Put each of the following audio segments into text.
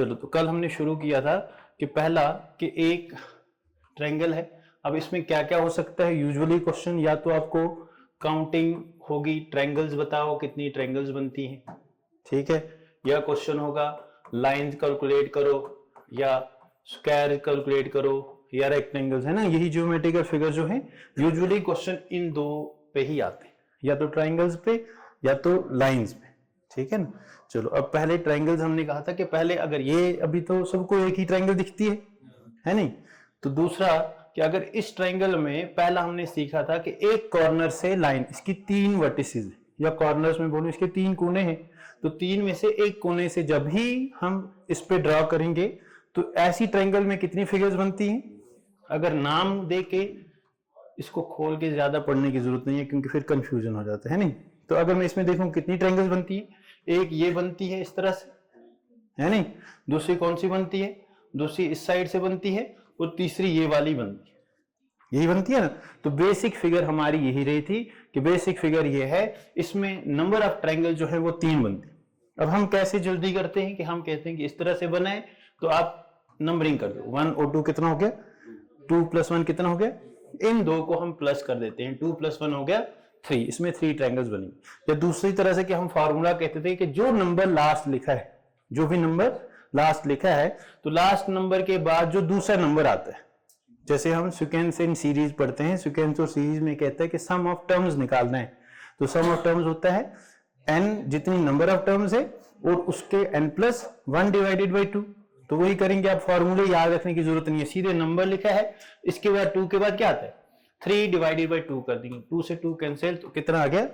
चलो, तो कल हमने शुरू किया था कि पहला कि एक ट्रायंगल है। अब इसमें क्या क्या हो सकता है? यूजुअली क्वेश्चन या तो आपको काउंटिंग होगी, ट्रायंगल्स बताओ कितनी ट्रायंगल्स बनती हैं, ठीक है, या क्वेश्चन होगा लाइंस कैलकुलेट करो, या स्क्वायर कैलकुलेट करो, या रेक्टेंगल्स, है ना। यही ज्योमेट्रिकल फिगर जो है यूजुअली क्वेश्चन इन दो पे ही आते हैं, या तो ट्रायंगल्स पे या तो लाइंस पे, ठीक है ना। चलो, अब पहले ट्रायंगल्स हमने कहा था कि पहले अगर ये अभी तो सबको एक ही ट्रायंगल दिखती है नहीं, तो दूसरा कि अगर इस ट्रायंगल में पहला हमने सीखा था कि एक कॉर्नर से लाइन, इसकी 3 वर्टिसेस है, या कॉर्नर्स में बोलूं इसके 3 कोने हैं, तो 3 में से एक कोने से जब ही हम इस पे ड्रॉ करेंगे तो ऐसी ट्रायंगल में कितनी फिगर्स बनती हैं। अगर नाम दे के इसको खोल के ज्यादा पढ़ने की जरूरत नहीं है क्योंकि फिर कंफ्यूजन हो जाता है नहीं। तो अगर मैं इसमें देखूं कितनी ट्रायंगल्स बनती है, एक ये बनती है इस तरह से, है नहीं, दूसरी कौन सी बनती है, दूसरी इस साइड से बनती है, और तीसरी ये वाली बनती है, यही बनती है ना। तो बेसिक फिगर हमारी यही रही थी कि बेसिक फिगर ये है, इसमें नंबर ऑफ ट्रायंगल जो है वो 3 बनते हैं। अब हम कैसे जल्दी करते हैं कि हम कहते हैं कि इस तरह से बनाए, तो आप नंबरिंग कर दो, 1 और 2 कितना हो गया, 2 + 1 कितना हो गया, इन दो को हम प्लस कर देते हैं, 2 + 1 हो गया 3, इसमें 3 ट्रायंगल्स बनेंगे। या दूसरी तरह से कि हम फार्मूला कहते थे कि जो नंबर लास्ट लिखा है, जो भी नंबर लास्ट लिखा है, तो लास्ट नंबर के बाद जो दूसरा नंबर आता है, जैसे हम सीक्वेंस इन सीरीज पढ़ते हैं, सीक्वेंस और सीरीज में कहता है कि सम ऑफ टर्म्स निकालना है, तो सम ऑफ टर्म्स होता है n जितनी नंबर ऑफ टर्म्स है और उसके n+1 डिवाइडेड बाई 2। तो वही करेंगे, आप फॉर्मूले याद रखने की जरूरत नहीं है, सीधे नंबर लिखा है, इसके बाद 2 के बाद क्या आता है, 3 डिवाइडेड बाई 2 कर देंगे, 2 से 2 कैंसिल, तो कितना आ गया।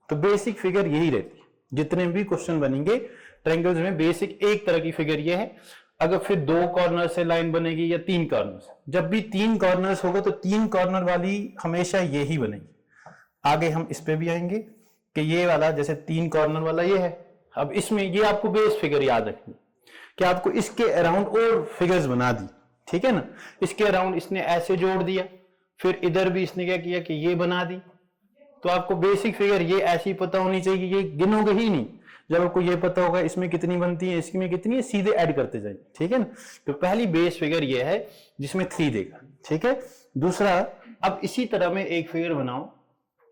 तो बेसिक फिगर यही रहती है, जितने भी क्वेश्चन बनेंगे ट्रायंगल्स में बेसिक एक तरह की फिगर ये है। अगर फिर 2 कॉर्नर से लाइन बनेगी या 3 कॉर्नर से, जब भी 3 कॉर्नर्स होगा तो 3 कॉर्नर वाली हमेशा यही बनेगी। आगे हम इस पे भी आएंगे कि ये वाला जैसे 3 कॉर्नर वाला ये है। अब इसमें ये आपको बेस फिगर याद रखनी कि आपको इसके अराउंड और फिगर्स बना दी, ठीक है ना। इसके अराउंड इसने ऐसे जोड़ दिया, फिर इधर भी इसने क्या किया कि ये बना दी। तो आपको बेसिक फिगर ये ऐसी पता होनी चाहिए, ये गिनोगे ही नहीं, जब आपको ये पता होगा इसमें कितनी बनती है, इसमें कितनी है, सीधे ऐड करते जाइए, ठीक है ना। तो पहली बेस फिगर ये है जिसमें 3 देगा, ठीक है। दूसरा, अब इसी तरह में एक फिगर बनाओ,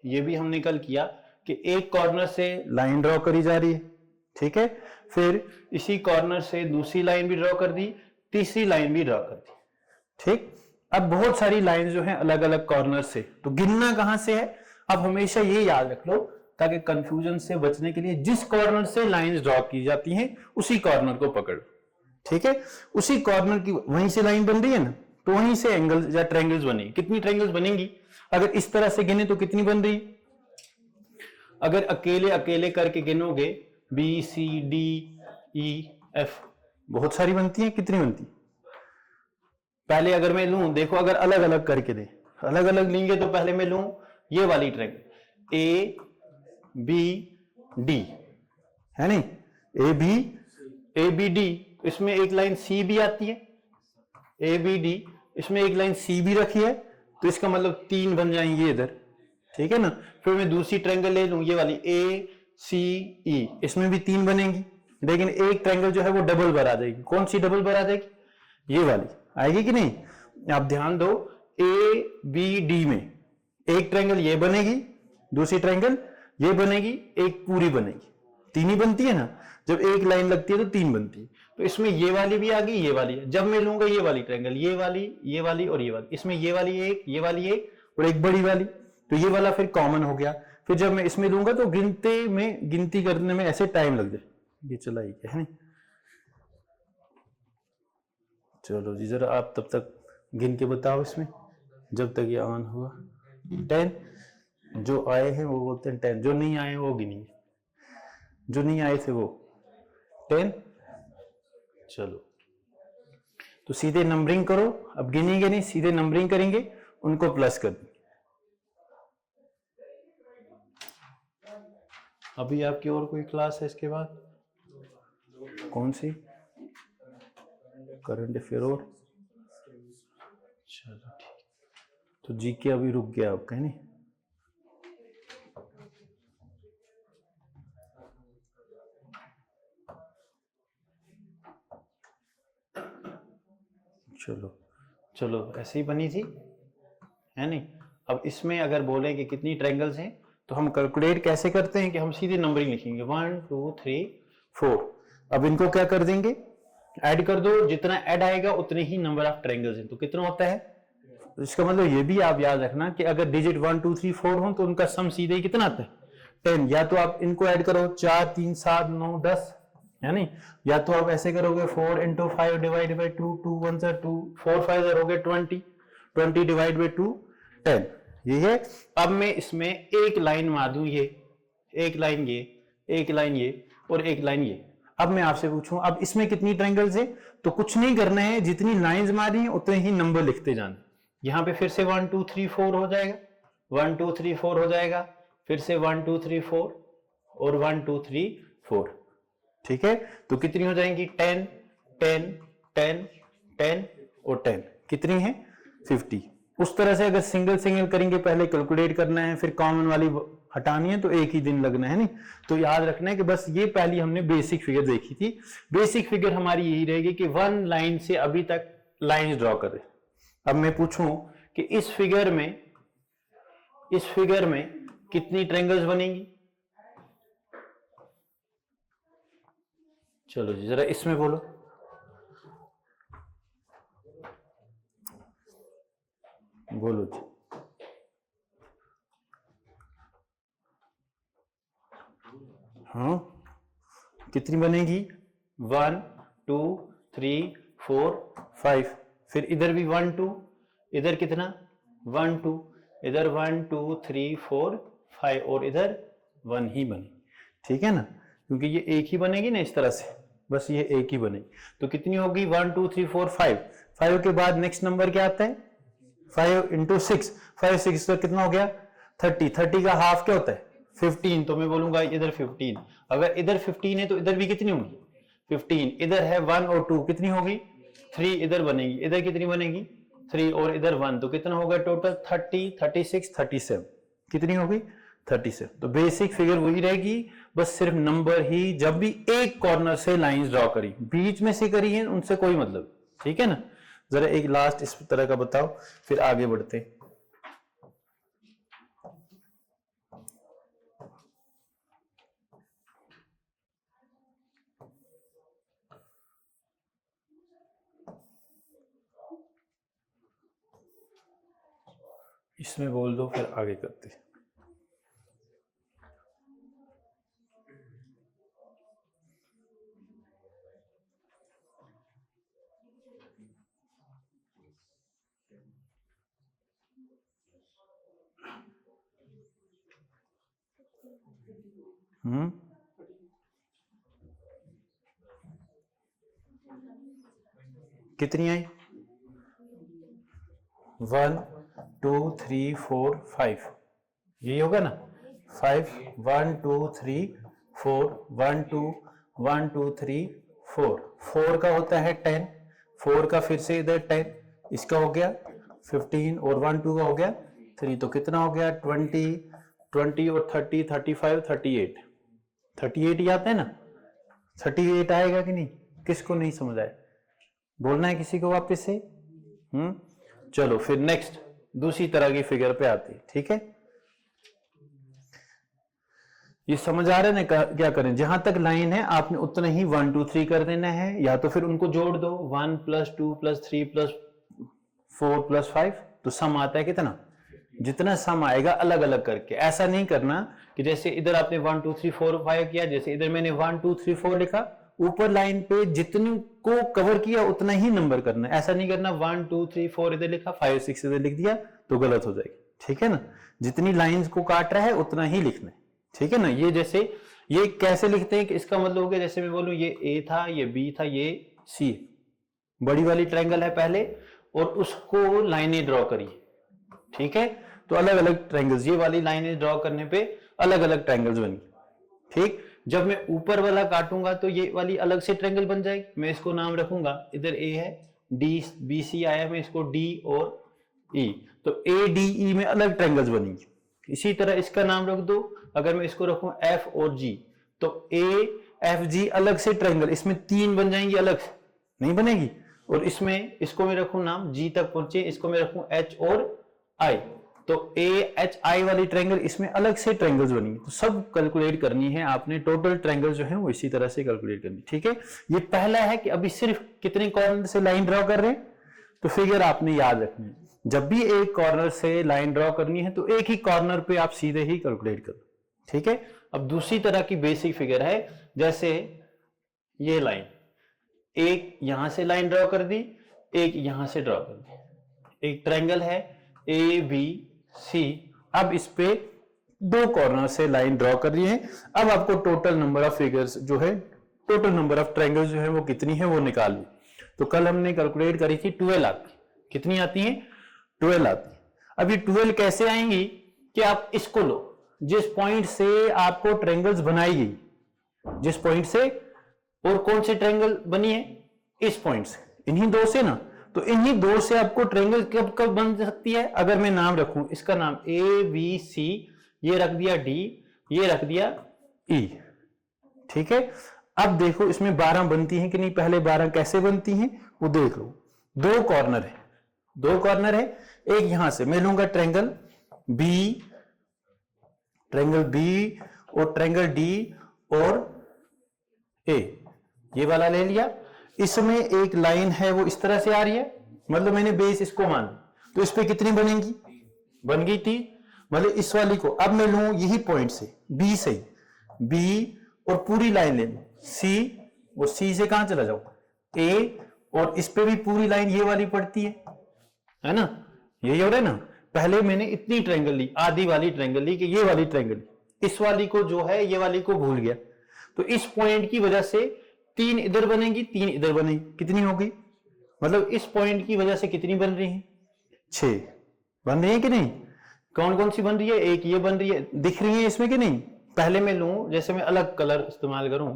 ये भी हमने कल किया कि एक कॉर्नर से लाइन ड्रॉ करी जा रही है, ठीक है, फिर इसी कॉर्नर से दूसरी लाइन भी ड्रॉ कर दी, तीसरी लाइन भी ड्रॉ कर दी, ठीक। अब बहुत सारी लाइन जो है अलग अलग कॉर्नर से, तो गिनना कहां से है, अब हमेशा ये याद रख लो ताकि कंफ्यूजन से बचने के लिए, जिस कॉर्नर से लाइंस ड्रॉ की जाती हैं उसी कॉर्नर को पकड़, ठीक है। उसी कॉर्नर की वहीं से लाइन बन रही है ना, तो वहीं से एंगल्स या ट्रायंगल्स बनेंगे। कितनी ट्रायंगल्स बनेंगी अगर इस तरह से गिने तो कितनी बन रही, अगर अकेले अकेले करके गिनोगे BCDEF बहुत सारी बनती है, कितनी बनती। पहले अगर मैं लूं, देखो अगर अलग अलग करके दे, अलग अलग लेंगे तो पहले मैं लूं ये वाली ट्रायंगल ABD, है नहीं, ABD, इसमें एक लाइन C भी आती है, ABD, इसमें एक लाइन C भी रखी है, तो इसका मतलब 3 बन जाएंगे इधर, ठीक है ना। फिर मैं दूसरी ट्रायंगल ले लूं ये वाली ACE, इसमें भी 3 बनेंगी, लेकिन एक ट्रायंगल जो है वो डबल बार आ जाएगी। कौन सी डबल बार आ जाएगी, ये वाली आएगी कि नहीं। आप ध्यान दो, ABD में एक ट्रायंगल ये बनेगी, दूसरी ट्रायंगल ये बनेगी, एक पूरी बनेगी, 3 ही बनती है ना, जब एक लाइन लगती है तो 3 बनती है। तो इसमें ये वाली भी आ गई, ये वाली है। जब मैं लूंगा ये वाली ट्रायंगल, ये वाली और ये वाली, इसमें ये वाली एक, ये वाली एक और एक बड़ी वाली, तो ये वाला फिर कॉमन हो गया। फिर जब मैं इसमें लूंगा तो गिनती करने में ऐसे टाइम लग जाए। ये चला ही क्या है नहीं। चलो जी, जरा आप तब तक गिन के बताओ इसमें, जब तक ये ऑन हुआ। 10 जो आए हैं वो बोलते हैं 10, जो नहीं आए वो गिनेंगे, जो नहीं आए थे वो 10। चलो, तो सीधे नंबरिंग करो, अब गिनेंगे नहीं, सीधे नंबरिंग करेंगे, उनको प्लस कर देंगे। अभी आपकी और कोई क्लास है इसके बाद, कौन सी, करंट अफेयर और, चलो ठीक, तो जीके अभी रुक गया आपका, है नहीं। चलो चलो ऐसे ही बनी थी, है नहीं। अब इसमें अगर बोले कि कितनी ट्रायंगल्स हैं तो हम कैलकुलेट कैसे करते हैं कि हम सीधे नंबरिंग लिखेंगे 1 2 3 4। अब इनको क्या कर देंगे, ऐड कर दो, जितना ऐड आएगा उतने ही नंबर ऑफ ट्रायंगल्स हैं। तो कितना होता है, इसका मतलब ये भी आप याद रखना कि अगर डिजिट 1 2 3 4 हो तो उनका सम सीधे ही कितना आता है 10। या तो आप इनको ऐड करो 4 3 7 9 10, है नहीं, या तो आप ऐसे करोगे 4 into 5 डिवाइड बाई 2, 2 1 से 2, 4 5 हो गए 20, 20 डिवाइड बाई 2 10, ये है। अब मैं इसमें एक लाइन मार दूं, ये एक लाइन, ये एक लाइन, ये और एक लाइन, ये। अब मैं आपसे पूछूं अब इसमें कितनी ट्रायंगल्स है, तो कुछ नहीं करना है, जितनी लाइंस मारी हैं उतने ही नंबर लिखते जाना। यहां पे फिर से 1 2 3 4 हो जाएगा, 1 2 3 4 हो जाएगा, फिर से 1 2 3 4 और 1 2 3 4, ठीक है। तो कितनी हो जाएंगी 10 10 10 10 और 10, कितनी है 50। उस तरह से अगर सिंगल सिंगल करेंगे, पहले कैलकुलेट करना है, फिर कॉमन वाली हटानी है, तो एक ही दिन लगना है नहीं। तो याद रखना है कि बस ये पहली हमने बेसिक फिगर देखी थी। बेसिक फिगर हमारी यही रहेगी कि 1 लाइन से अभी तक लाइन ड्रॉ करें। अब मैं पूछूं कि इस फिगर में कितनी ट्रायंगल्स बनेंगी, चलो जी जरा इसमें बोलो। बोलो जी, हाँ कितनी बनेगी 1 2 3 4 5, फिर इधर भी 1 2, इधर कितना 1 2, इधर 1 2 3 4 5 और इधर 1 ही बनेगी, ठीक है ना, क्योंकि ये एक ही बनेगी ना इस तरह से, बस ये एक ही बनेगी। तो कितनी होगी 1 2 3 4 5, 5 के बाद नेक्स्ट नंबर क्या आता है 5 into 6, 5 6 तो कितना हो गया 30, 30 का हाफ क्या होता है 15, तो मैं बोलूंगा इधर 15। अगर इधर 15 है तो इधर भी कितनी होगी 15, इधर है 1 और 2 कितनी होगी 3 इधर बनेगी, इधर कितनी बनेगी 3 और इधर 1, तो कितना होगा टोटल 30 36 37, कितनी होगी 37। तो बेसिक फिगर वही रहेगी, बस सिर्फ नंबर ही जब भी एक कॉर्नर से लाइंस ड्रॉ करी, बीच में से करी है उनसे कोई मतलब, ठीक है ना। जरा एक लास्ट इस तरह का बताओ, फिर आगे बढ़ते। इसमें बोल दो फिर आगे करते। कितनी आई 1 2 3 4 5, यही होगा ना 5 1 2 3 4 1 2 1 2 3 4, 4 का होता है 10, 4 का फिर से इधर 10, इसका हो गया 15 और 1 2 का हो गया 3, तो कितना हो गया 20 20 और 30 35 38, 38 ही आता है ना, 38 आएगा कि नहीं, किसको नहीं समझ आया बोलना है किसी को वापस से। चलो फिर नेक्स्ट दूसरी तरह की फिगर पे आती है, ठीक है। ये समझ आ रहा है ना, क्या करें, जहां तक लाइन है आपने उतना ही 1 2 3 कर देना है, या तो फिर उनको जोड़ दो 1 + 2 + 3 + 4 + 5, तो सम आता है कितना, जितना सम आएगा अलग अलग करके। ऐसा नहीं करना कि जैसे इधर आपने 1 2 3 4 5 किया, जैसे इधर मैंने 1 2 3 4 लिखा, ऊपर लाइन पे जितने को कवर किया उतना ही नंबर करना है। ऐसा नहीं करना 1 2 3 4 इधर लिखा 5 6 इधर लिख दिया, तो गलत हो जाएगी, ठीक है ना। जितनी लाइंस को काट रहा है उतना ही लिखना है, ठीक है ना। ये जैसे ये कैसे लिखते हैं कि इसका मतलब हो गया, जैसे मैं बोलूं ये ए था, ये बी था, ये सी, बड़ी वाली ट्रायंगल है पहले और उसको लाइनें ड्रॉ करी, ठीक है। तो अलग अलग ट्रायंगल्स, ये वाली लाइनें ड्रॉ करने पे अलग अलग ट्रायंगल्स बनी, ठीक। जब मैं ऊपर वाला काटूंगा तो ये वाली अलग से ट्रायंगल बन जाएगी, मैं इसको नाम रखूंगा, इधर ए है, डी बी सी आया, मैं इसको डी और ई, तो ए डी ई में अलग ट्रायंगल्स बनेंगे। इसी तरह इसका नाम रख दो, अगर मैं इसको रखूं एफ और जी, तो ए एफ जी अलग से ट्रायंगल, इसमें 3 बन जाएंगी, अलग से नहीं बनेगी। और इसमें इसको मैं रखूं नाम जी तक पहुंचे, इसको मैं रखूं एच और आई, तो ए एच आई वाली ट्रायंगल, इसमें अलग से ट्रायंगल्स बनेंगे, तो सब कैलकुलेट करनी है आपने, टोटल ट्रायंगल जो है वो इसी तरह से कैलकुलेट करनी, ठीक है। ये पहला है कि अभी सिर्फ कितने कॉर्नर से लाइन ड्रॉ कर रहे हैं, तो फिगर आपने याद रखनी है, जब भी एक कॉर्नर से लाइन ड्रॉ करनी है तो एक ही कॉर्नर पे आप सीधे ही कैलकुलेट करो, ठीक है। अब दूसरी तरह की बेसिक फिगर है, जैसे ये लाइन, एक यहां से लाइन ड्रॉ कर दी, एक यहां से ड्रॉ कर दी, एक ट्रायंगल है ए बी सी, अब इस पे दो कॉर्नर से लाइन ड्रॉ कर रही है। अब आपको टोटल नंबर ऑफ फिगर्स जो है, टोटल नंबर ऑफ ट्रायंगल्स जो है वो कितनी है वो निकाल ली। तो कल हमने कैलकुलेट करी थी 12 आती, कितनी आती है 12 आती। अब ये 12 कैसे आएंगी कि आप इसको लो, जिस पॉइंट से आपको ट्रायंगल्स बनाई गई, जिस पॉइंट से, और कौन से ट्रायंगल बनी है, इस पॉइंट से, इन्हीं दो से ना, तो इन्हीं दो से आपको ट्रायंगल कब कब बन सकती है, अगर मैं नाम रखूं, इसका नाम ए बी सी, ये रख दिया डी, ये रख दिया ई, ठीक है। अब देखो इसमें 12 बनती हैं कि नहीं, पहले 12 कैसे बनती हैं वो देख लो। दो कॉर्नर है, दो कॉर्नर है, एक यहां से मैं लूंगा ट्रायंगल बी और ट्रायंगल डी और ए, ये वाला ले लिया, इसमें एक लाइन है वो इस तरह से आ रही है, मतलब मैंने बेस इसको मान, तो इस पे कितनी बनेंगी, बन गई 3, मतलब इस वाली को अब मैं लूं यही पॉइंट से बी से, बी और पूरी लाइन ले लूं सी, और सी से कहां चला जाऊं ए, और इस पे भी पूरी लाइन ये वाली पड़ती है ना, यही हो रहा है ना। पहले मैंने इतनी ट्रायंगल ली, आधी वाली ट्रायंगल ली कि ये वाली ट्रायंगल, इस वाली को जो है ये वाली को भूल गया, तो इस पॉइंट की वजह से 3 इधर बनेगी, 3 इधर बनेगी, कितनी होगी, मतलब इस पॉइंट की वजह से कितनी बन रही है, 6 बन रही है कि नहीं। कौन कौन सी बन रही है, एक ये बन रही है, दिख रही है इसमें कि नहीं। पहले मैं लूं, जैसे मैं अलग कलर इस्तेमाल करूं,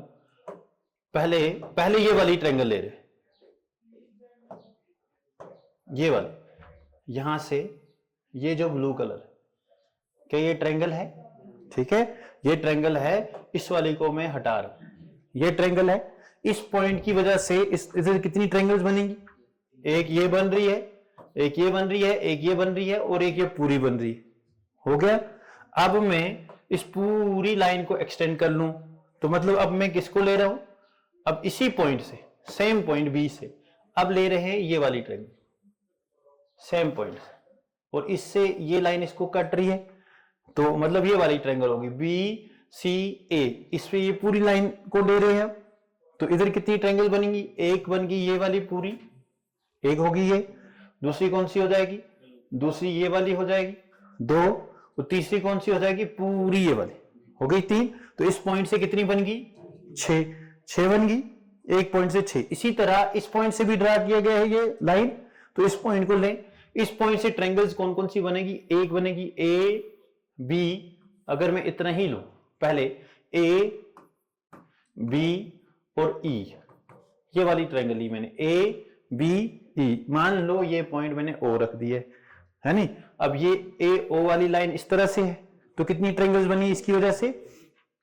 पहले ये वाली ट्रायंगल ले रहे, ये वाली, यहां से ये जो ब्लू कलर, क्या ये ट्रायंगल है, ठीक है, ये ट्रायंगल है, इस वाली को मैं हटा रहा हूं, ये ट्रायंगल है, इस पॉइंट की वजह से इधर कितनी ट्रायंगल्स बनेंगी, एक ये बन रही है, एक ये बन रही है, एक ये बन रही है, और एक ये पूरी बन रही है, हो गया। अब मैं इस पूरी लाइन को एक्सटेंड कर लूं, तो मतलब अब मैं किसको ले रहा हूं, अब इसी पॉइंट से, सेम पॉइंट बी से अब ले रहे हैं ये वाली ट्रायंगल, सेम पॉइंट से, और इससे ये लाइन इसको कट रही है, तो मतलब ये वाली ट्रायंगल होगी बी सी ए, इस पे ये पूरी लाइन को ले रहे हैं, तो इधर कितनी ट्रायंगल बनेंगी, एक बन गई ये वाली पूरी, एक होगी ये, दूसरी कौन सी हो जाएगी, दूसरी ये वाली हो जाएगी 2, और तीसरी कौन सी हो जाएगी, पूरी ये वाली हो गई 3, तो इस पॉइंट से कितनी बन गई 6 बन गई, एक पॉइंट से 6। इसी तरह इस पॉइंट से भी ड्रा किया गया है ये लाइन, तो इस पॉइंट को लें, इस पॉइंट से ट्रायंगल्स कौन कौन सी बनेगी, एक बनेगी ए बी, अगर मैं इतना ही लूं, पहले ए बी और ई, ये वाली ट्रायंगल ली मैंने ए बी ई, मान लो ये पॉइंट मैंने ओ रख दिया है नहीं। अब ये ए ओ वाली लाइन इस तरह से है, तो कितनी ट्रायंगल्स बनी इसकी वजह से,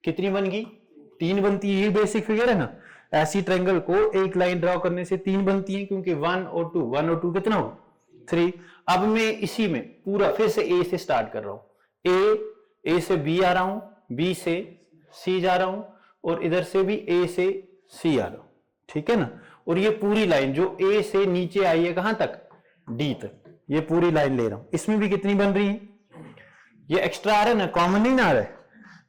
कितनी बन गई 3 बनती है, ये बेसिक फिगर है ना। ऐसी ट्रायंगल को एक लाइन ड्रॉ करने से 3 बनती है, क्योंकि 1 और 2 कितना हो 3। अब मैं इसी में पूरा फिर से ए से स्टार्ट कर रहा हूं, ए से बी आ रहा हूं, बी से सी जा रहा हूं, और इधर से भी ए से सी आ रहा हूं, ठीक है ना। और ये पूरी लाइन जो ए से नीचे आई है कहां तक, डी तक, ये पूरी लाइन ले रहा हूं, इसमें भी कितनी बन रही है, ये एक्स्ट्रा आ रहा है ना, कॉमन नहीं ना आ रहा है।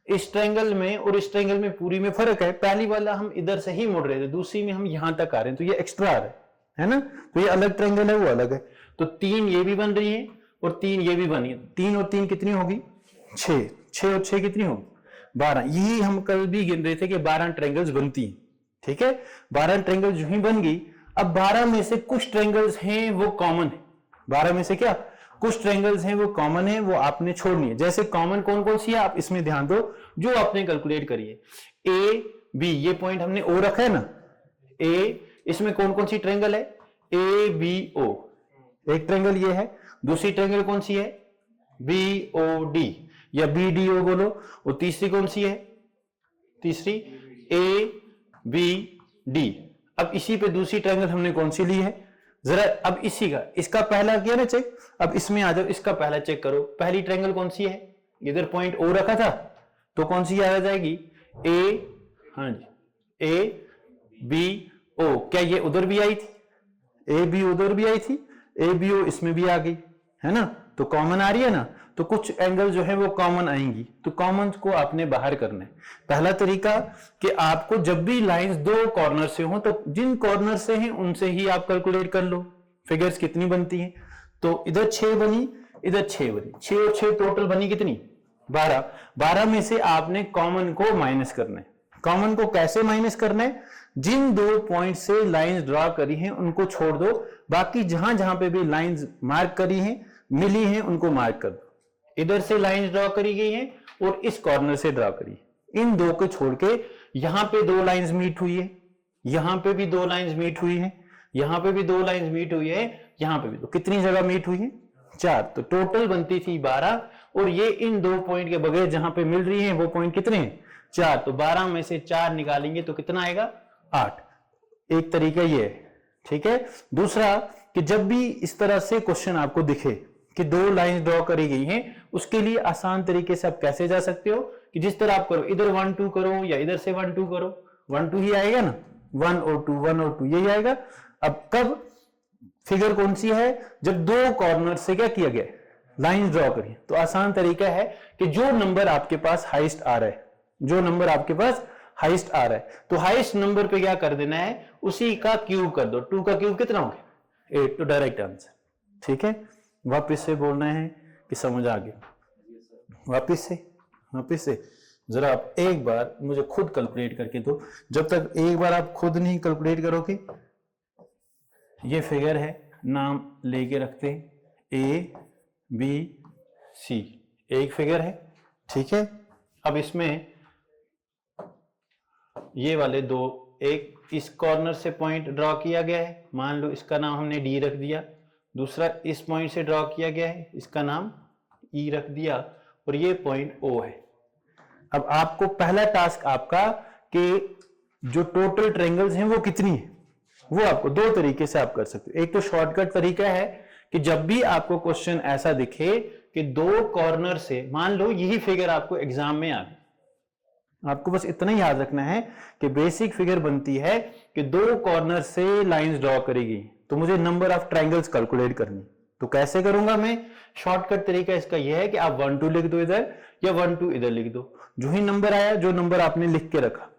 इस ट्रायंगल में और इस ट्रायंगल में पूरी में फर्क है, पहली वाला हम इधर से ही मुड़ रहे थे, दूसरी में हम यहां तक आ रहे हैं, तो ये एक्स्ट्रा आ रहा है ना, तो ये अलग ट्रायंगल है वो अलग है। तो 3 ये भी बन रही है और 3 ये भी बनी है, 3 और 3 कितनी होगी 6 और 6 कितनी होगी 12। यही हम कल भी गिन रहे थे कि 12 ट्रायंगल्स बनती हैं, ठीक है। 12 ट्रायंगल जो ही बन गई, अब 12 में से कुछ ट्रायंगल्स हैं वो कॉमन है, 12 में से क्या कुछ ट्रायंगल्स हैं वो कॉमन है, वो आपने छोड़नी है। जैसे कॉमन कौन कौन सी है आप इसमें ध्यान दो, जो आपने कैलकुलेट करी है, ए बी, ये पॉइंट हमने ओ रखा है ना, ए, इसमें कौन कौन सी ट्रायंगल है, ए बी ओ, एक ट्रायंगल ये है, दूसरी ट्रायंगल कौन सी है बी ओ डी या बी डी ओ बोलो, और तीसरी कौन सी है, तीसरी ए बी डी। अब इसी पे दूसरी ट्रायंगल हमने कौन सी ली है, जरा अब इसी का, इसका पहला किया ना चेक, अब इसमें आ जाओ, इसका पहला चेक करो। पहली ट्रायंगल कौन सी है, इधर पॉइंट ओ रखा था, तो कौन सी आ जाएगी, ए, हाँ जी, ए बी ओ। क्या ये उधर भी आई थी, ए बी उधर भी आई थी, ए बी ओ इसमें भी आ गई, है ना, तो कॉमन आ रही है ना। तो कुछ एंगल जो है वो कॉमन आएंगी, तो कॉमन को आपने बाहर करना है। पहला तरीका कि आपको जब भी लाइंस दो कॉर्नर से हो, तो जिन कॉर्नर से हैं उनसे ही आप कैलकुलेट कर लो फिगर्स कितनी बनती हैं। तो इधर 6 बनी, इधर 6 बनी, 6 और 6 टोटल बनी कितनी, 12। 12 में से आपने कॉमन को माइनस करना है। कॉमन को कैसे माइनस करना है, जिन दो पॉइंट से लाइंस ड्रॉ करी हैं उनको छोड़ दो, बाकी जहां जहां पे भी लाइंस मार्क करी हैं, मिली हैं, उनको मार्क कर दो। इधर से लाइंस ड्रॉ करी गई हैं और इस कॉर्नर से ड्रॉ करी, इन दो को छोड़ के यहां पे 2 लाइंस मीट हुई है, यहां पे भी 2 लाइंस मीट हुई है, यहां पे भी 2 लाइंस मीट हुई है, यहां पे भी। तो कितनी जगह मीट हुई है, 4। तो टोटल बनती थी 12, और ये इन 2 पॉइंट के बगैर जहां पे मिल रही है वो पॉइंट कितने हैं, 4। तो 12 में से 4 निकालेंगे तो कितना आएगा, 8। एक तरीका ये है, ठीक है। दूसरा कि जब भी इस तरह से क्वेश्चन आपको दिखे कि 2 लाइन ड्रॉ करी गई हैं, उसके लिए आसान तरीके से आप कैसे जा सकते हो कि जिस तरह आप करो, इधर 1 2 करो या इधर से 1 2 करो, 1 2 ही आएगा ना, 1 और 2 1 और 2 यही आएगा। अब कब फिगर कौन सी है, जब 2 कॉर्नर से क्या किया गया, लाइन ड्रॉ करी। तो आसान तरीका है कि जो नंबर आपके पास हाईएस्ट आ रहा है, जो नंबर आपके पास हाईएस्ट आ रहा है, तो हाईएस्ट नंबर पे क्या कर देना है, उसी का क्यूब कर दो। 2 का क्यूब कितना हो गया, 8। तो डायरेक्ट आंसर, ठीक है। वापिस से बोलना है कि समझ आ गया, वापिस से जरा आप एक बार मुझे खुद कैलकुलेट करके दो। जब तक एक बार आप खुद नहीं कैलकुलेट करोगे, ये फिगर है, नाम लेके रखते हैं ए बी सी, एक फिगर है, ठीक है। अब इसमें ये वाले 2, एक इस कॉर्नर से पॉइंट ड्रॉ किया गया है, मान लो इसका नाम हमने डी रख दिया। दूसरा इस पॉइंट से ड्रॉ किया गया है, इसका नाम ई रख दिया, और ये पॉइंट ओ है। अब आपको पहला टास्क आपका कि जो टोटल ट्रायंगल्स हैं वो कितनी है, वो आपको 2 तरीके से आप कर सकते हो। एक तो शॉर्टकट तरीका है कि जब भी आपको क्वेश्चन ऐसा दिखे कि 2 कॉर्नर से, मान लो यही फिगर आपको एग्जाम में आ गई, आपको बस इतना ही याद रखना है कि बेसिक फिगर बनती है कि 2 कॉर्नर से लाइंस ड्रॉ करेगी, तो मुझे नंबर ऑफ ट्रायंगल्स कैलकुलेट करनी। तो कैसे करूंगा मैं, शॉर्टकट तरीका इसका यह है कि आप 1 2 लिख दो इधर, या 1 2 इधर लिख दो। जो ही नंबर आया, जो नंबर आपने लिख के रखा,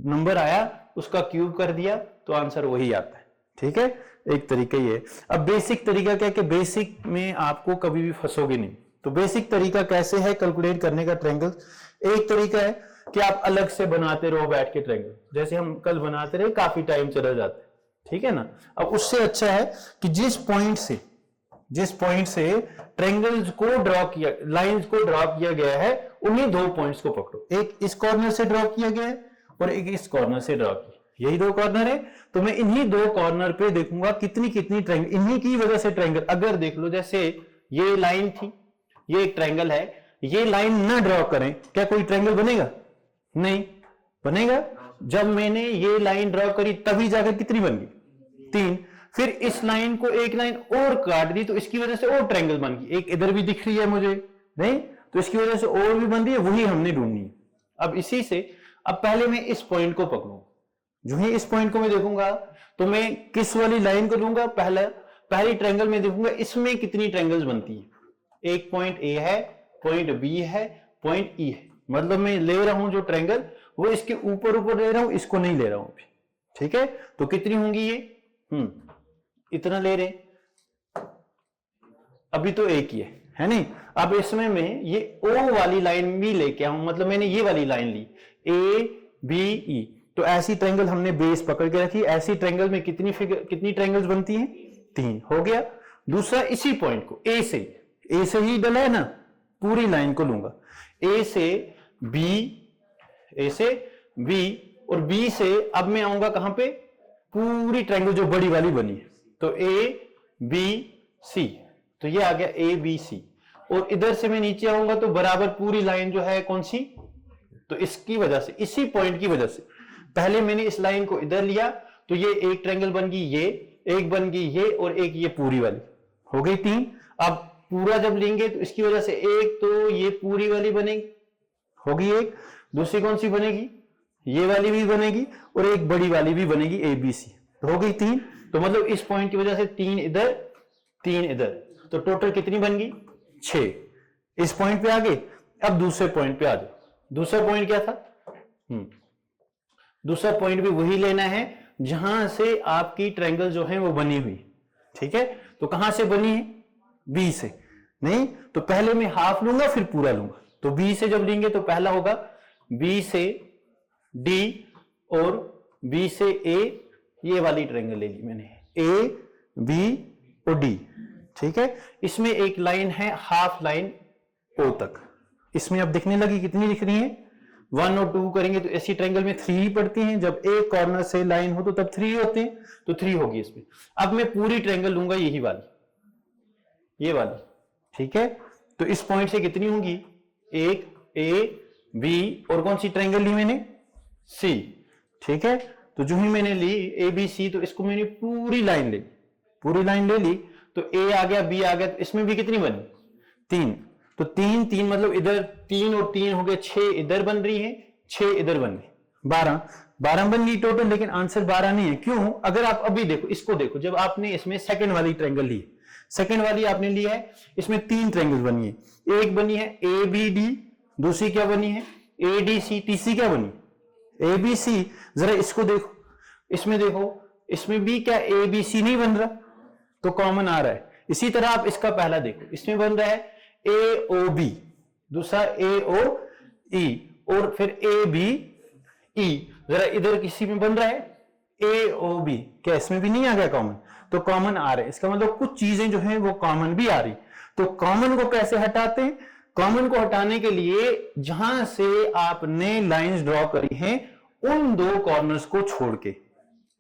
नंबर आया उसका क्यूब कर दिया, तो आंसर वही आता है, ठीक है। एक तरीका ये। अब बेसिक तरीका क्या है कि बेसिक में आपको कभी भी फंसोगे नहीं। तो बेसिक तरीका कैसे है कैलकुलेट करने का ट्रायंगल, एक तरीका है कि आप अलग से बनाते रहो बैठ के ट्रायंगल, जैसे हम कल बनाते रहे, काफी टाइम चला जाता है, ठीक है ना। अब उससे अच्छा है कि जिस पॉइंट से ट्रायंगल्स को ड्रॉ किया, लाइंस को ड्रॉ किया गया है, उन्हीं 2 पॉइंट्स को पकड़ो। एक इस कॉर्नर से ड्रॉ किया गया है और एक इस कॉर्नर से ड्रॉ किया, यही 2 कॉर्नर है। तो मैं इन्हीं 2 कॉर्नर पे देखूंगा कितनी कितनी ट्रायंगल, इन्हीं की वजह से ट्रायंगल। अगर देख लो जैसे ये लाइन थी, ये एक ट्रायंगल है, ये लाइन ना ड्रॉ करें, क्या कोई ट्रायंगल बनेगा, नहीं बनेगा। जब मैंने ये लाइन ड्रॉ करी तभी जाकर कितनी बन गई, 3। फिर इस लाइन को एक लाइन और काट दी, तो इसकी वजह से और ट्रायंगल बन गई, एक इधर भी दिख रही है मुझे, नहीं, तो इसकी वजह से और भी बन रही है, वही हमने ढूंढनी है। अब इसी से, अब पहले मैं इस पॉइंट को पकड़ूं, जो ही इस पॉइंट को मैं देखूंगा तो मैं किस वाली लाइन को लूंगा, पहली ट्रायंगल में देखूंगा इसमें कितनी ट्रायंगल्स बनती है। एक पॉइंट ए है, पॉइंट बी है, पॉइंट ई है, मतलब मैं ले रहा हूं जो ट्रायंगल वो इसके ऊपर ले रहा हूं, इसको नहीं ले रहा हूं अभी, ठीक है। तो कितनी होंगी ये, इतना ले रहे, अभी तो एक ही है नहीं। अब इसमें मैं ये ओ वाली लाइन भी लेके आऊं, मतलब मैंने ये वाली line Lee, A B E, तो ऐसी ट्रायंगल हमने बेस पकड़ के रखी। ऐसी ट्रायंगल में कितनी ट्रायंगल्स बनती हैं, 3 हो गया। दूसरा इसी पॉइंट को ए से ही डला है ना, पूरी लाइन को लूंगा, ए से बी और बी से अब मैं आऊंगा कहां पे, पूरी ट्रायंगल जो बड़ी वाली बनी है, तो ए बी सी, तो ये आ गया ए बी सी। और इधर से मैं नीचे आऊंगा तो बराबर पूरी लाइन जो है कौन सी, तो इसकी वजह से, इसी पॉइंट की वजह से, पहले मैंने इस लाइन को इधर लिया तो ये एक ट्रायंगल बन गई, ये एक बन गई ये और एक ये पूरी वाली, हो गई 3। अब पूरा जब लेंगे तो इसकी वजह से एक तो ये पूरी वाली बनेगी, होगी एक, दूसरी कौन सी बनेगी, ये वाली भी बनेगी और एक बड़ी वाली भी बनेगी ए बी सी, तो हो गई 3। तो मतलब इस पॉइंट की वजह से 3 इधर 3 इधर, तो टोटल कितनी बन गई 6। इस पॉइंट पे आ गए। अब दूसरे पॉइंट पे आ जाओ। दूसरा पॉइंट क्या था, दूसरा पॉइंट भी वही लेना है जहां से आपकी ट्रायंगल जो है वो बनी हुई, ठीक है। तो कहां से बनी है, बी से, नहीं तो पहले मैं हाफ लूंगा फिर पूरा लूंगा। तो बी से जब लेंगे तो पहला होगा बी से डी और बी से ए, ये वाली ट्रायंगल ले ली मैंने, ए बी और डी, ठीक है। इसमें एक लाइन है हाफ लाइन ओ तक, इसमें अब दिखने लगी, कितनी दिख रही है 1 और 2 करेंगे तो ऐसी ट्रायंगल में 3 ही पड़ती हैं, जब एक कॉर्नर से लाइन हो तो तब 3 होते हैं, तो 3 होगी इसमें। अब मैं पूरी ट्रायंगल लूंगा यही वाली, ये वाली, ठीक है। तो इस पॉइंट से कितनी होंगी, एक ए बी और कौन सी ट्रायंगल ली मैंने, सी, ठीक है। तो जो ही मैंने ली ए बी सी, तो इसको मैंने पूरी लाइन ली, पूरी लाइन ले ली, तो ए आ गया बी आ गया, तो इसमें भी कितनी बनी 3। तो 3 3 मतलब इधर 3 और 3 हो गए 6, इधर बन रही है 6 इधर बन रही, 12 12 बन गई टोटल। लेकिन आंसर 12 नहीं है, क्यों, अगर आप अभी देखो, इसको देखो, जब आपने इसमें सेकंड वाली ट्रायंगल ली, सेकंड वाली आपने ली है, इसमें 3 ट्रायंगल बनी है, एक बनी है ए बी डी, दूसरी क्या बनी है ए डी सी, तीसरी क्या बनी ए बी सी। जरा इसको देखो, इसमें देखो, इसमें भी क्या ए बी सी नहीं बन रहा, तो कॉमन आ रहा है। इसी तरह आप इसका पहला देखो, इसमें बन रहा है ए ओ बी, दूसरा ए ओ ई और फिर ए बी ई, जरा इधर किसी में बन रहा है ए ओ बी, क्या इसमें भी नहीं आ गया कॉमन, तो कॉमन आ रहे हैं। इसका मतलब कुछ चीजें जो हैं वो कॉमन भी आ रही। तो कॉमन को कैसे हटाते हैं, कॉमन को हटाने के लिए जहां से आपने लाइंस ड्रॉ करी हैं उन 2 कॉर्नर्स को छोड़ के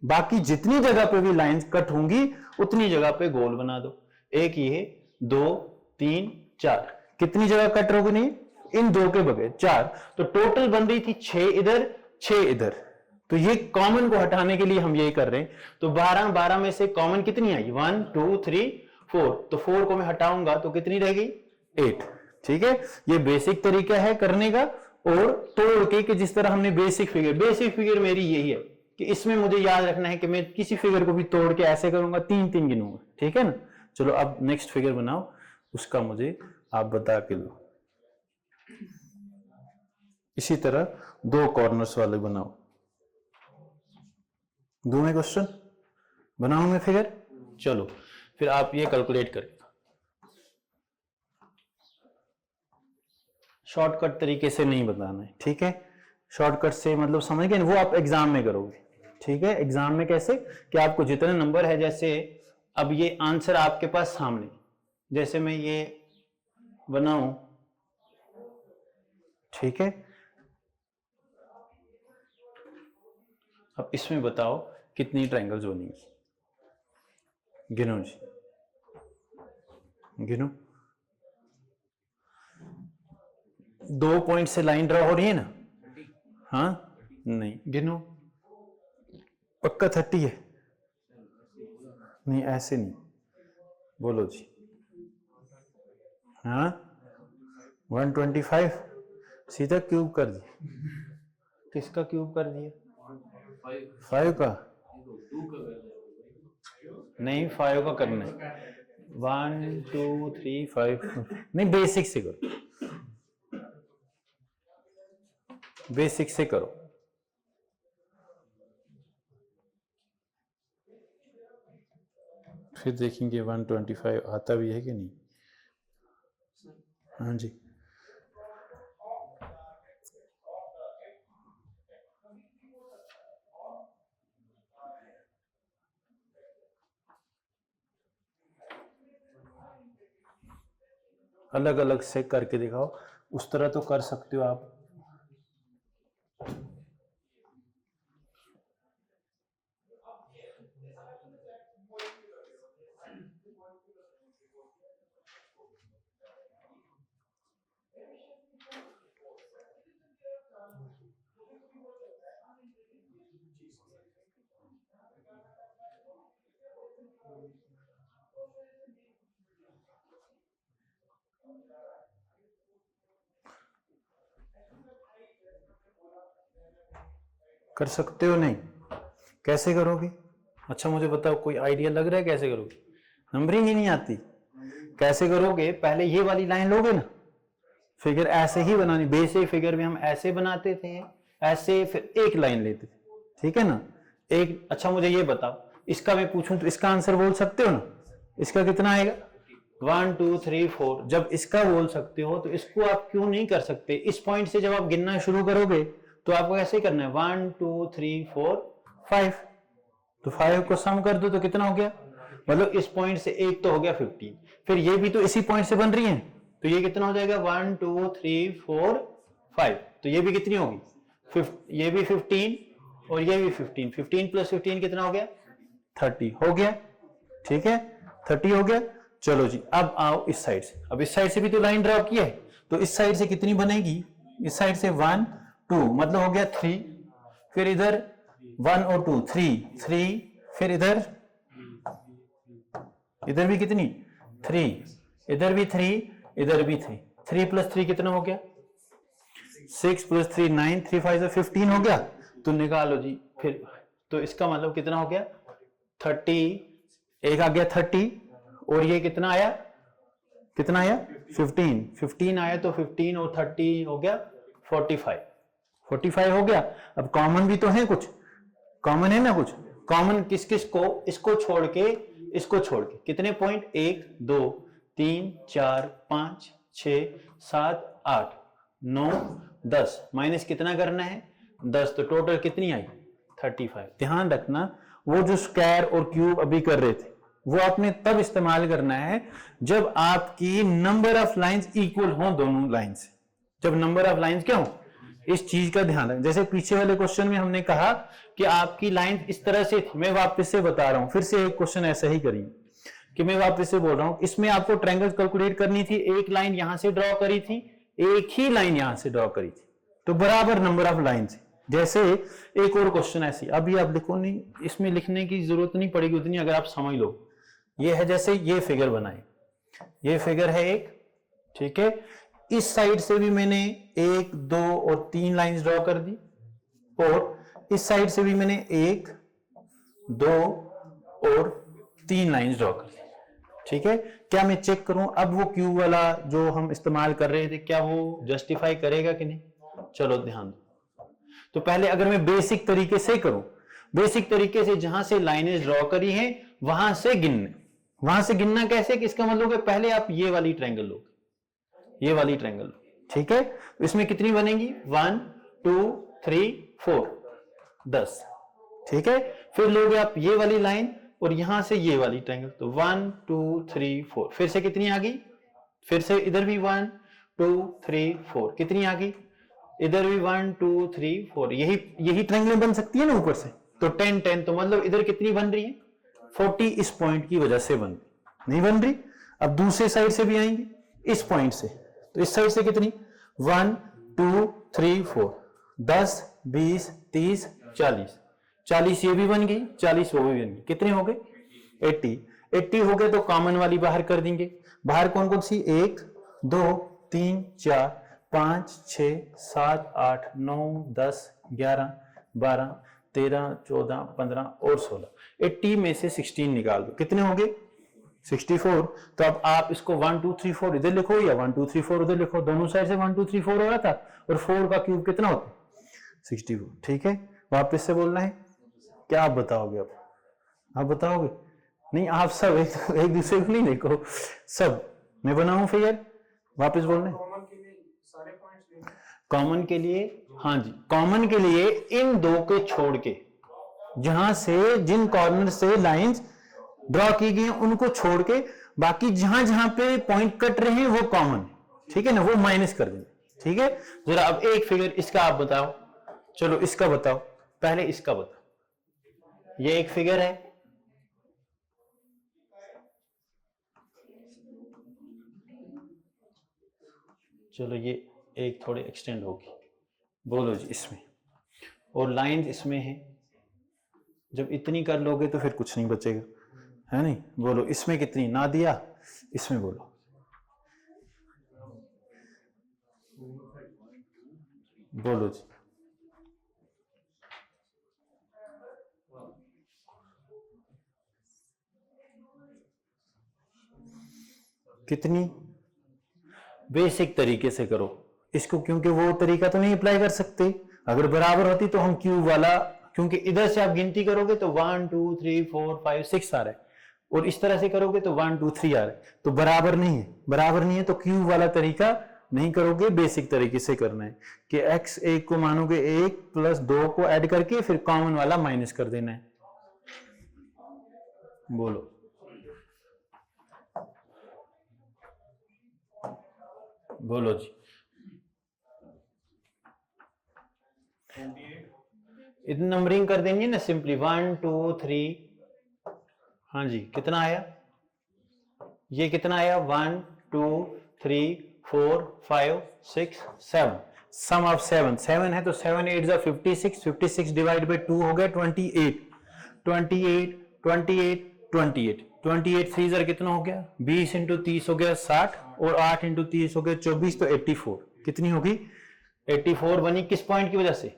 बाकी जितनी जगह पे भी लाइंस कट होंगी उतनी जगह पे गोल बना दो। एक ये 2 3 4, कितनी जगह कट रोगी नहीं, इन 2 के बगैर 4, तो टोटल बन रही थी 6 इधर 6 इधर। तो ये कॉमन को हटाने के लिए हम यही कर रहे हैं। तो 12 12 में से कॉमन कितनी आई 1 2 3 4, तो 4 को मैं हटाऊंगा तो कितनी रह गई 8, ठीक है। ये बेसिक तरीका है करने का, और तोड़ के कि जिस तरह हमने बेसिक फिगर मेरी यही है कि इसमें मुझे याद रखना है कि मैं किसी फिगर को भी तोड़ के ऐसे करूंगा 3 3 गिनूंगा, ठीक है ना। चलो अब नेक्स्ट फिगर बनाओ, उसका मुझे आप बता के दो। इसी तरह 2 कॉर्नर्स वाले बनाओ, 2 में क्वेश्चन बनाऊं मैं फिगर। चलो फिर आप ये कैलकुलेट करें, शॉर्टकट तरीके से नहीं बताना है, ठीक है। शॉर्टकट से मतलब समझ गए, वो आप एग्जाम में करोगे, ठीक है। एग्जाम में कैसे कि आपको जितने नंबर है, जैसे अब ये आंसर आपके पास सामने, जैसे मैं ये बनाऊं, ठीक है। अब इसमें बताओ कितनी ट्रायंगल्स बनेंगी, गिनो जी, गिनो। 2 पॉइंट से लाइन ड्रॉ हो रही है ना, हाँ नहीं गिनो, पक्का 30 है, नहीं ऐसे नहीं, बोलो जी, हाँ 125, सीधा क्यूब कर दिया, किसका क्यूब कर दिया 5 का, नहीं 5 का करना है, 1 2 3 5, नहीं बेसिक से करो, बेसिक से करो। फिर देखेंगे 125 आता भी है कि नहीं। हाँ जी, अलग अलग से करके दिखाओ, उस तरह तो कर सकते हो आप। कर सकते हो? नहीं, कैसे करोगे? अच्छा मुझे बताओ, कोई आइडिया लग रहा है कैसे करोगे? नंबरिंग ही नहीं आती, कैसे करोगे? पहले ये वाली लाइन लोगे ना, फिगर ऐसे ही बनानी, बेसिक फिगर में हम ऐसे बनाते थे, ऐसे, फिर एक लाइन लेते थे, ठीक है ना, एक। अच्छा मुझे ये बताओ, इसका मैं पूछूं तो इसका आंसर बोल सकते हो ना? इसका कितना आएगा? 1 2 3 4। जब इसका बोल सकते हो तो इसको आप क्यों नहीं कर सकते? इस पॉइंट से जब आप गिनना शुरू करोगे तो आपको ऐसे ही करना है, 1 2 3 4 5। तो 5 को सम कर दो तो कितना हो गया? मतलब इस पॉइंट से एक तो हो गया 15, फिर ये भी तो इसी पॉइंट से बन रही है, तो ये कितना हो जाएगा? 1 2 3 4 5। तो ये भी कितनी होगी? ये भी 15 और ये भी 15। 15 प्लस 15 कितना हो गया? 30 हो गया, ठीक है, 30 हो गया। चलो जी, अब आओ इस साइड से। अब इस साइड से भी तो लाइन ड्रॉ की है, तो इस साइड से कितनी बनेगी? इस साइड से 1 2, मतलब हो गया 3, फिर इधर 1 और 2 3, फिर इधर भी कितनी? 3, इधर भी 3, इधर भी 3। 3 प्लस 3 कितना हो गया? 6 प्लस 3 9, 3 5 15 हो गया। तो निकालो जी फिर, तो इसका मतलब कितना हो गया? 30, एक आ गया 30, और ये कितना आया? कितना आया? 15। 15 आया, तो 15 और 30 हो गया 45। 45 हो गया। अब कॉमन भी तो है, कुछ कॉमन है ना, कुछ कॉमन किस किस को? इसको छोड़ के, इसको छोड़ के कितने पॉइंट? 1 2 3 4 5 6 7 8 9 10, माइनस कितना करना है? 10। तो टोटल कितनी आई? 35। ध्यान रखना, वो जो स्क्वायर और क्यूब अभी कर रहे थे वो आपने तब इस्तेमाल करना है जब आपकी नंबर ऑफ लाइंस इक्वल हो दोनों लाइन से। जब नंबर ऑफ लाइंस क्या हो, इस चीज का ध्यान रखें। जैसे पीछे वाले क्वेश्चन में हमने कहा कि आपकी लाइन इस तरह से थी, मैं वापस से बता रहा हूं, फिर से एक क्वेश्चन ऐसा ही करिए कि मैं वापस से बोल रहा हूं, इसमें आपको ट्रायंगल कैलकुलेट करनी थी, एक लाइन यहां से ड्रॉ करी थी, एक ही लाइन यहां से ड्रॉ करी थी, तो बराबर नंबर ऑफ लाइन से। जैसे एक और क्वेश्चन ऐसी, अभी आप लिखो नहीं, इसमें लिखने की जरूरत नहीं पड़ेगी उतनी, अगर आप समझ लो। ये है, जैसे ये फिगर बनाए, ये फिगर है एक, ठीक है, इस साइड से भी मैंने 1 2 और 3 लाइंस ड्रॉ कर दी, और इस साइड से भी मैंने 1 2 और 3 लाइंस ड्रॉ कर दी, ठीक है। क्या मैं चेक करूं अब वो क्यू वाला जो हम इस्तेमाल कर रहे थे, क्या वो जस्टिफाई करेगा कि नहीं? चलो ध्यान दो। तो पहले अगर मैं बेसिक तरीके से करूं, बेसिक तरीके से जहां से लाइनें ड्रॉ करी हैं वहां से गिनना, वहां से गिनना कैसे? किसका मतलब है, पहले आप ये वाली ट्रायंगल लो, ये वाली ट्रायंगल, ठीक है। तो इसमें कितनी बनेगी? 1 2 3 4 10, ठीक है। फिर लोगे आप ये वाली लाइन और यहां से ये वाली ट्रायंगल, तो 1 2 3 4, फिर से कितनी आ गई? फिर से इधर भी 1 2 3 4, कितनी आ गई? इधर भी 1 2 3 4। यही ट्रायंगल बन सकती है ना ऊपर से, तो 10 10, तो मतलब इधर कितनी बन रही है? 40 इस पॉइंट की वजह से बन रही, नहीं बन रही। अब दूसरे साइड से भी आएंगे, इस पॉइंट से, तो इस साइड से कितनी? 1 2 3 4 10 20 30 40, 40 ये भी बन गई, 40 वो भी बन गई, कितने हो गए? 80। 80 हो गए तो कॉमन वाली बाहर कर देंगे। बाहर कौन कौन सी? 1 2 3 4 5 6 7 8 9 10 11 12 13 14 15 और 16। 80 में से 16 निकाल दो, कितने होंगे? 64। तो अब आप इसको 1 2 3 4 इधर लिखो या 1 2 3 4 उधर लिखो, दोनों साइड से 1 2 3 4 हो रहा था, और 4 का क्यूब कितना होता? 64, ठीक है। वापस से बोलना है, क्या आप बताओगे? अब आप बताओगे? नहीं, आप सब एक दूसरे को नहीं देखो, सब मैं बनाऊं फिगर, वापस बोलना है। कॉमन के लिए, हाँ जी, कॉमन के लिए इन दो के छोड़ के, जहां से जिन कॉर्नर से लाइंस ड्रॉ की गई उनको छोड़ के, बाकी जहां जहां पे पॉइंट कट रहे हैं वो कॉमन, ठीक है ना, वो माइनस कर देंगे, ठीक है। जरा अब एक फिगर इसका आप बताओ, चलो इसका बताओ, पहले इसका बताओ। ये एक फिगर है, चलो ये एक थोड़ी एक्सटेंड होगी, बोलो जी इसमें, और लाइंस इसमें है। जब इतनी कर लोगे तो फिर कुछ नहीं बचेगा, है नहीं? बोलो इसमें कितनी ना दिया, इसमें बोलो। बोलो जी। कितनी? बेसिक तरीके से करो इसको, क्योंकि वो तरीका तो नहीं अप्लाई कर सकते। अगर बराबर होती तो हम क्यूब वाला, क्योंकि इधर से आप गिनती करोगे तो 1 2 3 4 5 6 आ रहा है, और इस तरह से करोगे तो 1 2 3 आ रहा है, तो बराबर नहीं है। बराबर नहीं है तो क्यूब वाला तरीका नहीं करोगे, बेसिक तरीके से करना है कि x 1 को मानोगे 1 प्लस 2 को ऐड करके फिर कॉमन वाला माइनस कर देना है। बोलो। बोलो जी। इतनी नंबरिंग कर देंगे ना सिंपली 1 2 3। हाँ जी, कितना आया? ये कितना आया? 1 2 3 4 5 6 7। सम ऑफ 7 7 है तो 7 8 जा 56, 56 डिवाइड बाई 2 हो गया 28, 28 28 28, 28 3 जार कितना हो गया? 20 इंटू 30 हो गया 60, और 8 इंटू 30 हो गया 24, तो 84। कितनी होगी? 84 बनी। किस पॉइंट की वजह से?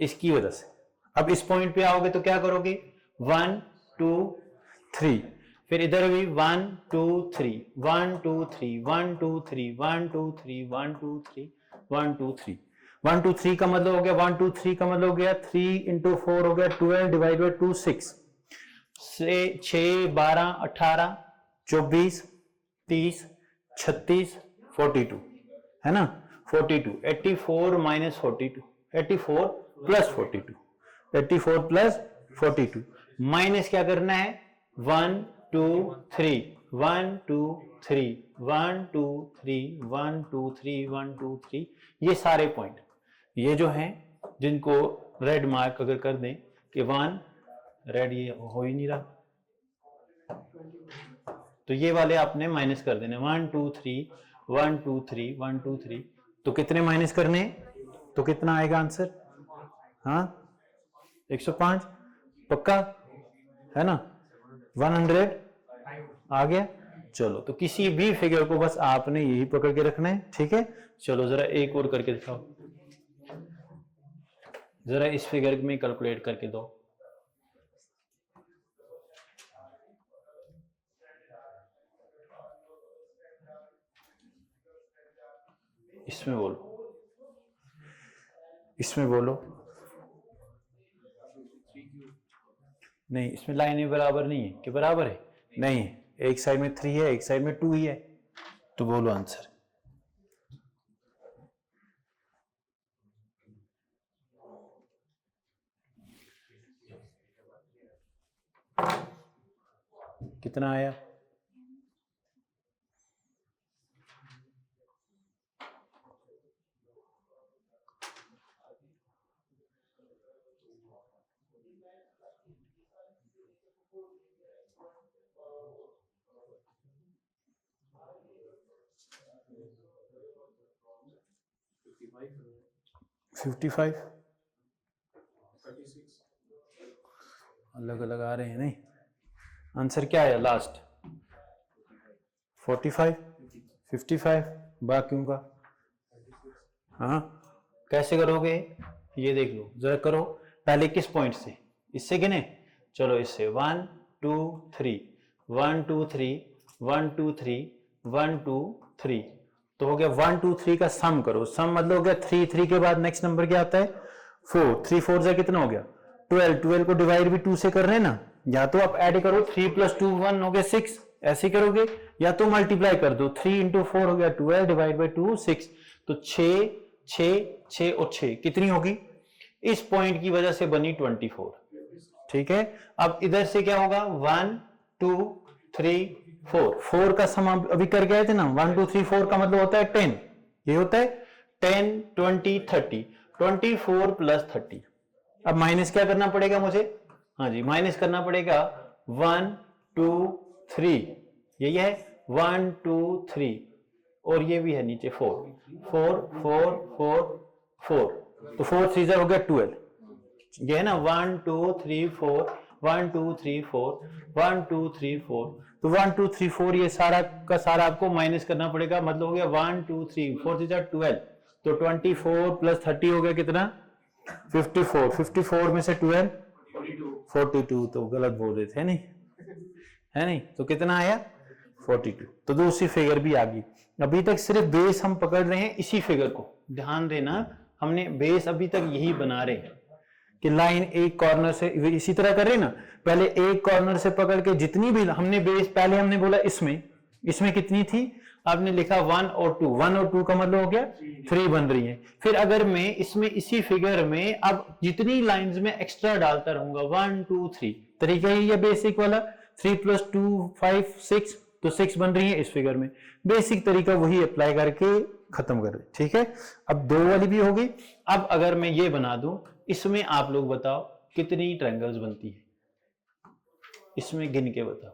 इसकी वजह से। अब इस पॉइंट पे आओगे तो क्या करोगे? 1 2 3, फिर इधर भी 1 2 3 1 2 3 1 2 3 1 2 3 1 2 3 1 2 3 1 2 3 का मतलब हो गया 1 2 3 का मतलब हो गया 3 इंटू 4 हो गया 12 डिवाइड बाई 2 6 से 6 12 18 24 30 36 42 है ना? 42 84 माइनस 42, 84 प्लस 42, 84 प्लस 42 माइनस क्या करना है? 1 2 3 1 2 3 1 2 3 1 2 3 1 2 3, ये सारे पॉइंट ये जो हैं जिनको रेड मार्क अगर कर दें कि 1 रेड, ये हो ही नहीं रहा, तो ये वाले आपने माइनस कर देने 1 2 3 1 2 3 1 2 3। तो कितने माइनस करने? तो कितना आएगा आंसर? हाँ 105 पक्का है ना? 100 आ गया। चलो, तो किसी भी फिगर को बस आपने यही पकड़ के रखना है, ठीक है? चलो जरा एक और करके दिखाओ, जरा इस फिगर में कैलकुलेट करके दो। इसमें बोलो, इसमें बोलो। नहीं, इसमें लाइनें बराबर नहीं है कि बराबर है? नहीं है, एक साइड में 3 है, एक साइड में 2 ही है। तो बोलो आंसर। कितना आया? फिफ्टी 55 अलग अलग आ रहे हैं नहीं। आंसर क्या है लास्ट? 45 55 बाकियों का। हाँ, कैसे करोगे ये देख लो जरा, करो पहले किस पॉइंट से? इससे गिने? चलो इससे 1 2 3 1 2 3 1 2 3 1 2 3, तो हो गया 1 2 3 का सम करो। सम मतलब हो गया 3 3 के बाद नेक्स्ट नंबर क्या आता है? 4 3 4 जा कितना हो गया? 12 12 को डिवाइड भी 2 से कर रहे हैं ना, या तो आप ऐड करो 3 प्लस 2 1 हो गया 6, ऐसे करोगे, या तो मल्टीप्लाई कर दो 3 इंटू 4 हो गया 12 डिवाइड बाई 2 6, तो 6 6 6 और 6 कितनी होगी? इस पॉइंट की वजह से बनी 24, ठीक है? अब इधर से क्या होगा? 1 2 3 4, 4 का सम अभी कर गए थे ना, 1 2 3 4 का मतलब होता है 10, ये होता है 10 20 30, 24 प्लस 30। अब माइनस क्या करना पड़ेगा मुझे? हाँ जी, माइनस करना पड़ेगा 1 2 3, यही है 1 2 3, और ये भी है नीचे 4 4 4 4 4, तो 4 3 हो गया 12, ये है ना 1 2 3 4 1 2 3 4 1 2 3 4, तो 1 2 3 4 ये सारा का सारा आपको माइनस करना पड़ेगा, मतलब हो गया 1 2 3 4 12, तो 24 प्लस 30 हो गया कितना 54, 54 में से 12 42, तो गलत बोल रहे थे नहीं है नहीं, तो कितना आया 42, तो दूसरी फिगर भी आ गई। अभी तक सिर्फ बेस हम पकड़ रहे हैं इसी फिगर को, ध्यान देना हमने बेस अभी तक यही बना रहे हैं कि लाइन एक कॉर्नर से इसी तरह कर रहे ना, पहले एक कॉर्नर से पकड़ के जितनी भी हमने बेस, पहले हमने बोला इसमें कितनी थी, आपने लिखा 1 और 2, 1 और 2 का मतलब हो गया 3 बन रही है। फिर अगर मैं इसमें इसी फिगर में अब जितनी लाइंस में एक्स्ट्रा डालता रहूंगा 1 2 3, तरीका ही है बेसिक वाला, 3 + 2 5 6, तो 6 बन रही है इस फिगर में, बेसिक तरीका वही अप्लाई करके खत्म कर रहे, ठीक है। अब 2 वाली भी होगी। अब अगर मैं ये बना दूं, इसमें आप लोग बताओ कितनी ट्रायंगल्स बनती है, इसमें गिन के बताओ।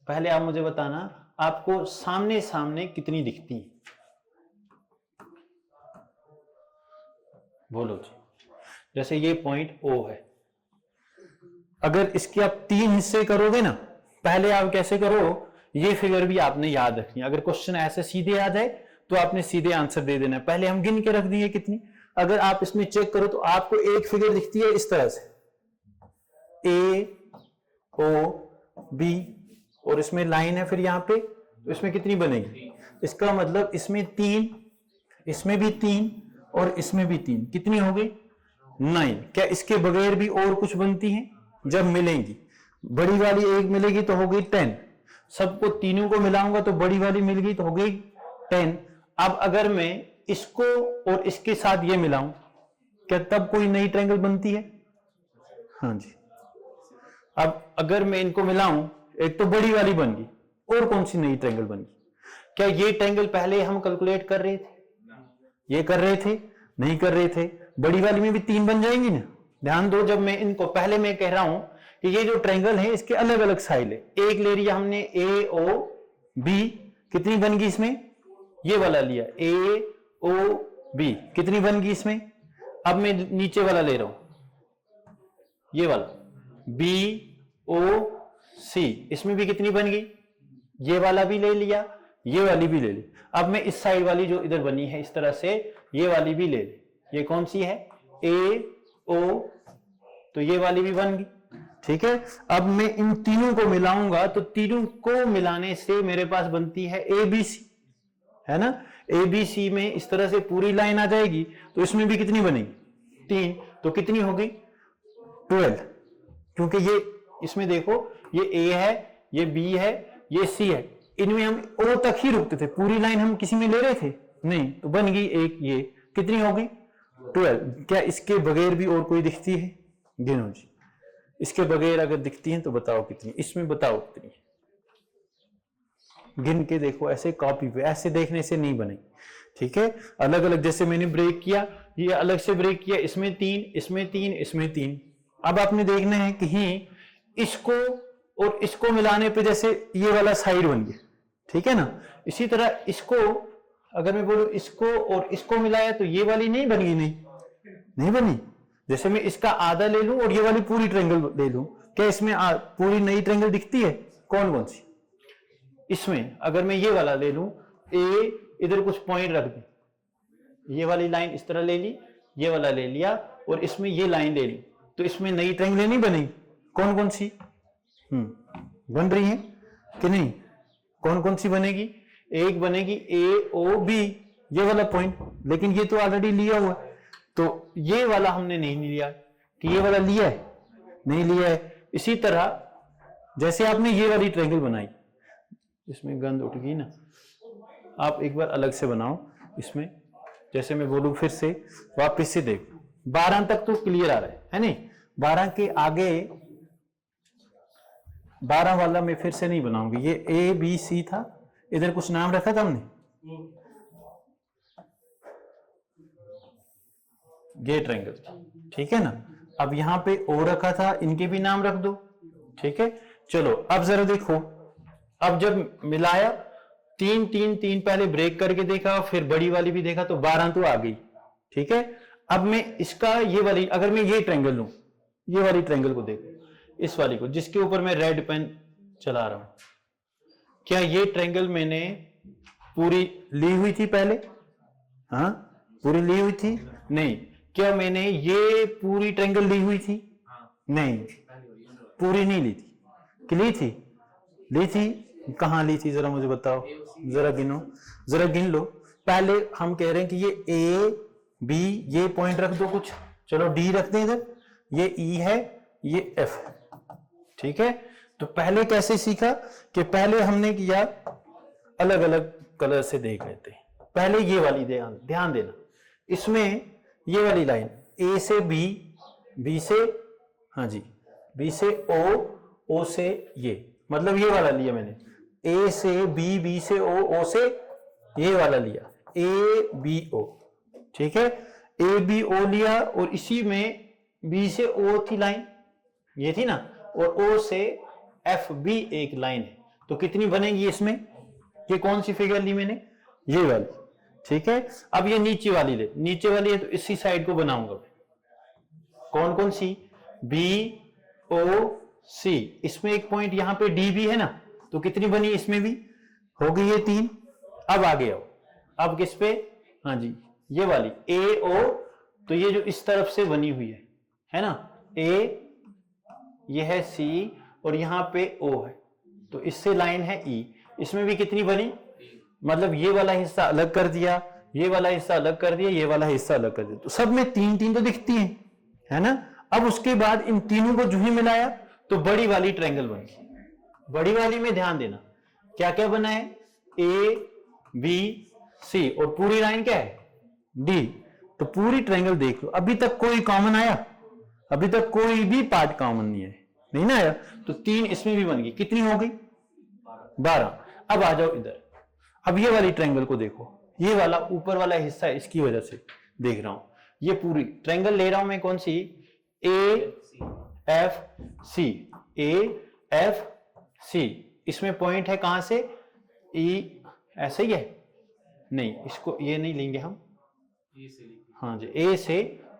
पहले आप मुझे बताना आपको सामने सामने कितनी दिखती है, बोलो जी। जैसे ये पॉइंट O है, अगर इसके आप 3 हिस्से करोगे ना, पहले आप कैसे करो, ये फिगर भी आपने याद रखनी है। अगर क्वेश्चन ऐसे सीधे आ जाए तो आपने सीधे आंसर दे देना है, पहले हम गिन के रख दिए कितनी। अगर आप इसमें चेक करो तो आपको एक फिगर दिखती है इस तरह से A O B, और इसमें लाइन है फिर यहां पे, तो इसमें कितनी बनेगी, इसका मतलब इसमें 3, इसमें भी 3 और इसमें भी 3, कितनी हो गई 9। क्या इसके बगैर भी और कुछ बनती हैं, जब मिलेंगी, बड़ी वाली एक मिलेगी तो हो गई 10, सबको तीनों को मिलाऊंगा तो बड़ी वाली मिल गई तो हो गई 10। अब अगर मैं इसको और इसके साथ ये मिलाऊं, क्या तब कोई नई ट्रायंगल बनती है, हाँ जी। अब अगर मैं इनको मिलाऊं, एक तो बड़ी वाली बन गई, और कौन सी नई ट्रायंगल बन गई, क्या ये ट्रायंगल पहले हम कैलकुलेट कर रहे थे, ये कर रहे थे, नहीं कर रहे थे, बड़ी वाली में भी 3 बन जाएंगी ना। ध्यान दो, जब मैं इनको, पहले मैं कह रहा हूं कि ये जो ट्रायंगल है इसके अलग अलग साइड है, एक ले लिया हमने A O B, कितनी बन गई इसमें, ये वाला लिया A O B, कितनी बन गई इसमें। अब मैं नीचे वाला ले रहा हूं, ये वाला B O C, इसमें भी कितनी बन गई, ये वाला भी ले लिया, ये वाली भी ले ली। अब मैं इस साइड वाली जो इधर बनी है इस तरह से, ये वाली भी ले ली, ये कौन सी है A O, तो ये वाली भी बन गई, ठीक है। अब मैं इन तीनों को मिलाऊंगा तो तीनों को मिलाने से मेरे पास बनती है ABC, है ना। ABC में इस तरह से पूरी लाइन आ जाएगी, तो इसमें भी कितनी बनेगी 3, तो कितनी होगी 12, क्योंकि ये इसमें देखो ये A है, ये B है, ये C है, इनमें हम O तक ही रुकते थे, पूरी लाइन हम किसी में ले रहे थे नहीं, तो बन गई एक, ये कितनी होगी 12। क्या इसके बगैर भी और कोई दिखती है, गिनो जी, इसके बगैर अगर दिखती है तो बताओ कितनी, इसमें बताओ कितनी, गिन के देखो, ऐसे कॉपी पे, ऐसे देखने से नहीं बनेगी, ठीक है। अलग अलग, जैसे मैंने ब्रेक किया, ये अलग से ब्रेक किया, इसमें 3, इसमें 3, इसमें 3। अब आपने देखना है कहीं इसको और इसको मिलाने पे जैसे ये वाला साइड बन गया, ठीक है ना। इसी तरह इसको अगर मैं बोलूं इसको और इसको मिलाया तो ये वाली नहीं बनी, नहीं बनी। जैसे मैं इसका आधा ले लूं और ये वाली पूरी ट्रायंगल ले लूं, क्या इसमें पूरी नई ट्रायंगल दिखती है, कौन कौन सी। इसमें अगर मैं ये वाला ले लूं, ए इधर कुछ पॉइंट रख दी, ये वाली लाइन इस तरह ले ली, ये वाला ले लिया और इसमें ये लाइन ले ली, तो इसमें नई ट्रायंगल नहीं बनेगी, कौन कौन सी बन रही है कि नहीं, कौन कौन सी बनेगी, एक बनेगी AOB, ये वाला पॉइंट, लेकिन ये तो ऑलरेडी लिया हुआ, तो ये वाला हमने नहीं लिया, कि ये वाला लिया है, नहीं लिया है। इसी तरह जैसे आपने ये वाली ट्रायंगल बनाई, इसमें गंद उठ गई ना, आप एक बार अलग से बनाओ इसमें, जैसे मैं बोलूं फिर से वापस से देखो, 12 तक तो क्लियर आ रहा है नहीं, 12 के आगे 12 वाला मैं फिर से नहीं बनाऊंगी, ये ABC था, इधर कुछ नाम रखा था हमने, ये ट्रायंगल, ठीक है ना। अब यहां पे O रखा था, इनके भी नाम रख दो, ठीक है। चलो अब जरा देखो, अब जब मिलाया 3 3 3, पहले ब्रेक करके देखा, फिर बड़ी वाली भी देखा, तो 12 तो आ गई, ठीक है। अब मैं इसका ये वाली, अगर मैं ये ट्रायंगल लूं, ये वाली ट्रायंगल को देखो, इस वाली को, जिसके ऊपर मैं रेड पेन चला रहा हूं, क्या ये ट्रायंगल मैंने पूरी ली हुई थी पहले? हाँ, पूरी ली हुई थी? नहीं। क्या मैंने ये पूरी ट्रायंगल ली हुई थी? नहीं, पूरी नहीं ली थी। कि ली थी? ली थी। कहां ली थी जरा मुझे बताओ, जरा गिनो, जरा गिन लो। पहले हम कह रहे हैं कि ये ए बी, ये पॉइंट रख दो कुछ, चलो डी रख दें इधर, ये ई है, ये एफ है, ठीक है। तो पहले कैसे सीखा कि पहले हमने किया अलग अलग कलर से देख लेते हैं। पहले ये वाली ध्यान देना, इसमें ये वाली लाइन ए से बी, बी से, हाँ जी, बी से ओ, ओ से ये, मतलब ये वाला लिया मैंने, ए से बी, बी से ओ, ओ से ये वाला लिया, ए बी ओ, ठीक है। ए बी ओ लिया और इसी में बी से ओ थी लाइन, ये थी ना, और ओ से एफ बी एक लाइन है, तो कितनी बनेगी इसमें? ये कौन सी फिगर ली मैंने? ये वाली, ठीक है। अब ये नीचे वाली ले, नीचे वाली है तो इसी साइड को बनाऊंगा। कौन कौन सी? बी ओ सी, इसमें एक पॉइंट यहां पे डी भी है ना, तो कितनी बनी इसमें भी? हो गई ये 3। अब आगे आओ, अब किस पे? हाँ जी, ये वाली ए ओ, तो ये जो इस तरफ से बनी हुई है ना, ए, ये है सी और यहां पे ओ है, तो इससे लाइन है ई, इसमें भी कितनी बनी? मतलब ये वाला हिस्सा अलग कर दिया, ये वाला हिस्सा अलग कर दिया, ये वाला हिस्सा अलग कर दिया, तो सब में 3-3 तो दिखती है ना। अब उसके बाद इन तीनों को जो ही मिलाया तो बड़ी वाली ट्रायंगल बन गई। बड़ी वाली में ध्यान देना क्या क्या बना है, ए बी सी, और पूरी लाइन क्या है? डी। तो पूरी ट्रायंगल देख लो, अभी तक कोई कॉमन आया? अभी तक कोई भी पार्ट कॉमन नहीं है, नहीं ना आया, तो 3 इसमें भी बन गई। कितनी हो गई? 12। अब आ जाओ इधर, अब ये वाली ट्रायंगल को देखो, ये वाला ऊपर वाला हिस्सा इसकी वजह से देख रहा हूं, ये पूरी ट्रायंगल ले रहा हूं मैं, कौन सी? A F C, A F C, इसमें पॉइंट है कहां से? ई, ऐसे ही है? नहीं, इसको ये नहीं लेंगे हम, हाँ जी, ए से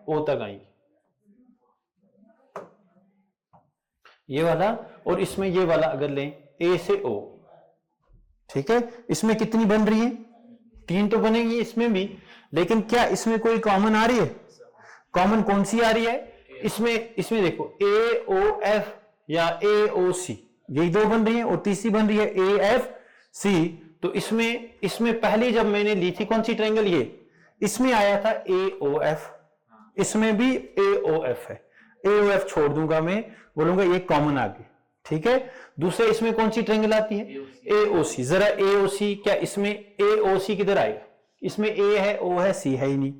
ओ तक आएंगे, ये वाला, और इसमें ये वाला अगर लें ए से ओ, ठीक है। इसमें कितनी बन रही है? 3 तो बनेगी इसमें भी, लेकिन क्या इसमें कोई कॉमन आ रही है? कॉमन कौन सी आ रही है इसमें देखो, ए ओ एफ या ए ओ सी, यही 2 बन रही है, और तीसरी बन रही है ए एफ सी। तो इसमें पहली जब मैंने ली थी कौन सी ट्रायंगल? ये, इसमें आया था ए ओ एफ, इसमें भी ए ओ एफ है, ए ओ एफ छोड़ दूंगा मैं, बोलूंगा ये कॉमन आ गई, ठीक है। दूसरे इसमें कौन सी ट्रायंगल आती है? ए ओ सी। जरा ए ओ सी, क्या इसमें ए ओ सी किधर आएगा? इसमें ए है, ओ है, सी है ही नहीं,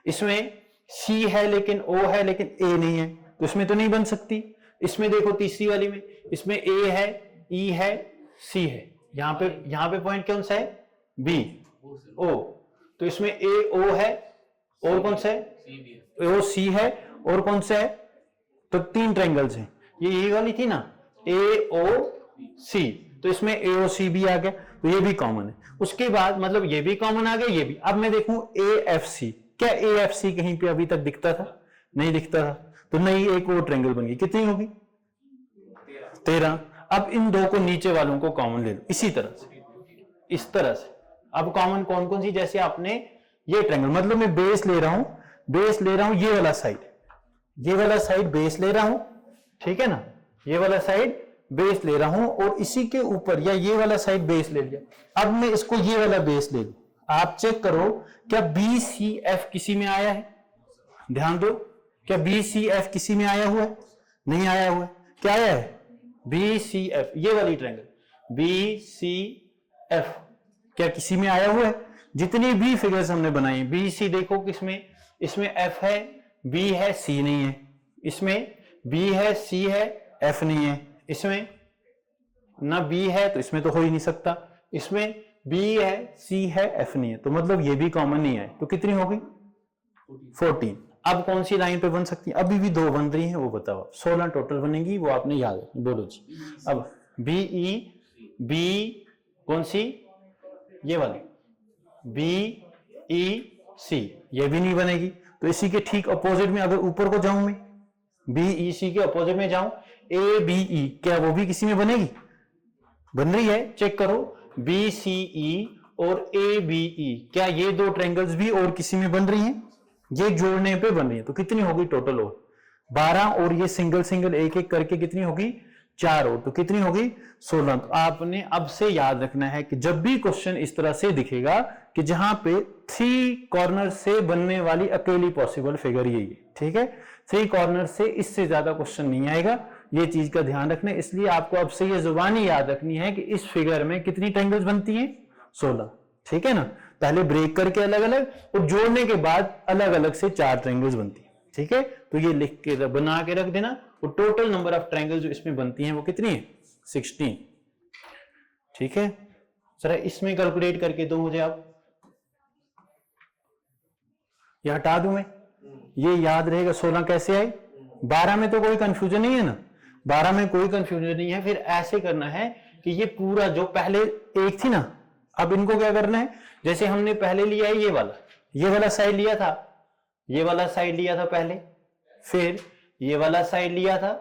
इसमें सी है लेकिन ओ है लेकिन ए नहीं है, तो इसमें तो नहीं बन सकती। इसमें देखो तीसरी वाली में, इसमें ए है, ई है, सी है, यहां पे पॉइंट कौन सा है? बी ओ, तो इसमें ए ओ है, और कौन सा है? ओ सी है, और कौन सा है? तो 3 ट्रायंगल्स हैं, ये वाली थी ना, ए ओ सी, तो इसमें ए ओ सी भी आ गया, तो ये भी कॉमन है। उसके बाद मतलब ये भी कॉमन आ गया, ये भी। अब मैं देखूं ए एफ सी, क्या ए एफ सी कहीं पे अभी तक दिखता था? नहीं दिखता था, तो नई एक और ट्रायंगल बन गई। कितनी होगी? 13। अब इन 2 को, नीचे वालों को कॉमन ले लो, इसी तरह से, इस तरह से। अब कॉमन कौन कौन सी? जैसे आपने ये ट्रायंगल, मतलब मैं बेस ले रहा हूं, ये वाला साइड, ये वाला साइड बेस ले रहा हूं, ठीक है ना, ये वाला साइड बेस ले रहा हूं, और इसी के ऊपर, या ये वाला साइड बेस ले लिया, अब मैं इसको ये वाला बेस ले लूं। आप चेक करो, क्या बी सी एफ किसी में आया है? ध्यान दो, क्या बी सी एफ किसी में आया हुआ है? नहीं आया हुआ है। क्या आया है? बी सी एफ, ये वाली ट्रायंगल बी सी एफ, क्या किसी में आया हुआ है? जितनी भी फिगर्स हमने बनाई, बी सी देखो किसमें, इसमें एफ है, बी है, सी नहीं है, इसमें बी है, सी है, एफ नहीं है, इसमें ना बी है तो इसमें तो हो ही नहीं सकता, इसमें बी है, सी है, एफ नहीं है, तो मतलब ये भी कॉमन नहीं है। तो कितनी हो गई? 14। अब कौन सी लाइन पे बन सकती है? अभी भी 2 बन रही हैं, वो बताओ। 16 टोटल बनेगी, वो आपने याद है, बोलो जी। अब बी ई, बी कौन सी? ये वाली बी ई सी, ये भी नहीं बनेगी, तो इसी के ठीक अपोजिट में अगर ऊपर को जाऊं मैं, बी ई सी के अपोजिट में जाऊं, ABE, क्या वो भी किसी में बनेगी? बन रही है, चेक करो। BCE और ABE, क्या ये दो ट्रायंगल्स भी और किसी में बन रही हैं? ये जोड़ने पे बन रही है। तो कितनी होगी टोटल? और 12, और ये सिंगल सिंगल एक एक करके कितनी होगी? 4, और तो कितनी होगी? 16। तो आपने अब से याद रखना है कि जब भी क्वेश्चन इस तरह से दिखेगा कि जहां पे 3 कॉर्नर से बनने वाली अकेली पॉसिबल फिगर यही है, ठीक है? 3 कॉर्नर से इससे ज्यादा क्वेश्चन नहीं आएगा, ये चीज का ध्यान रखना है। इसलिए आपको अब से ये जुबानी याद रखनी है कि इस फिगर में कितनी ट्रायंगल्स बनती हैं? 16, ठीक है ना? पहले ब्रेक करके अलग अलग और जोड़ने के बाद अलग अलग से 4 ट्रायंगल्स बनती है, ठीक है? तो ये लिख के बना के रख देना। और टोटल नंबर ऑफ ट्रायंगल जो इसमें बनती हैं वो कितनी है? 16, ठीक है? जरा इसमें कैलकुलेट करके दो मुझे आप, या हटा दूं मैं? ये याद रहेगा 16 कैसे आई। 12 में तो कोई कंफ्यूजन नहीं है ना, 12 में कोई कंफ्यूजन नहीं है। फिर ऐसे करना है कि ये पूरा जो पहले एक थी ना, अब इनको क्या करना है, जैसे हमने पहले लिया है ये वाला साइड लिया था, ये वाला साइड लिया था पहले, फिर ये वाला साइड लिया था,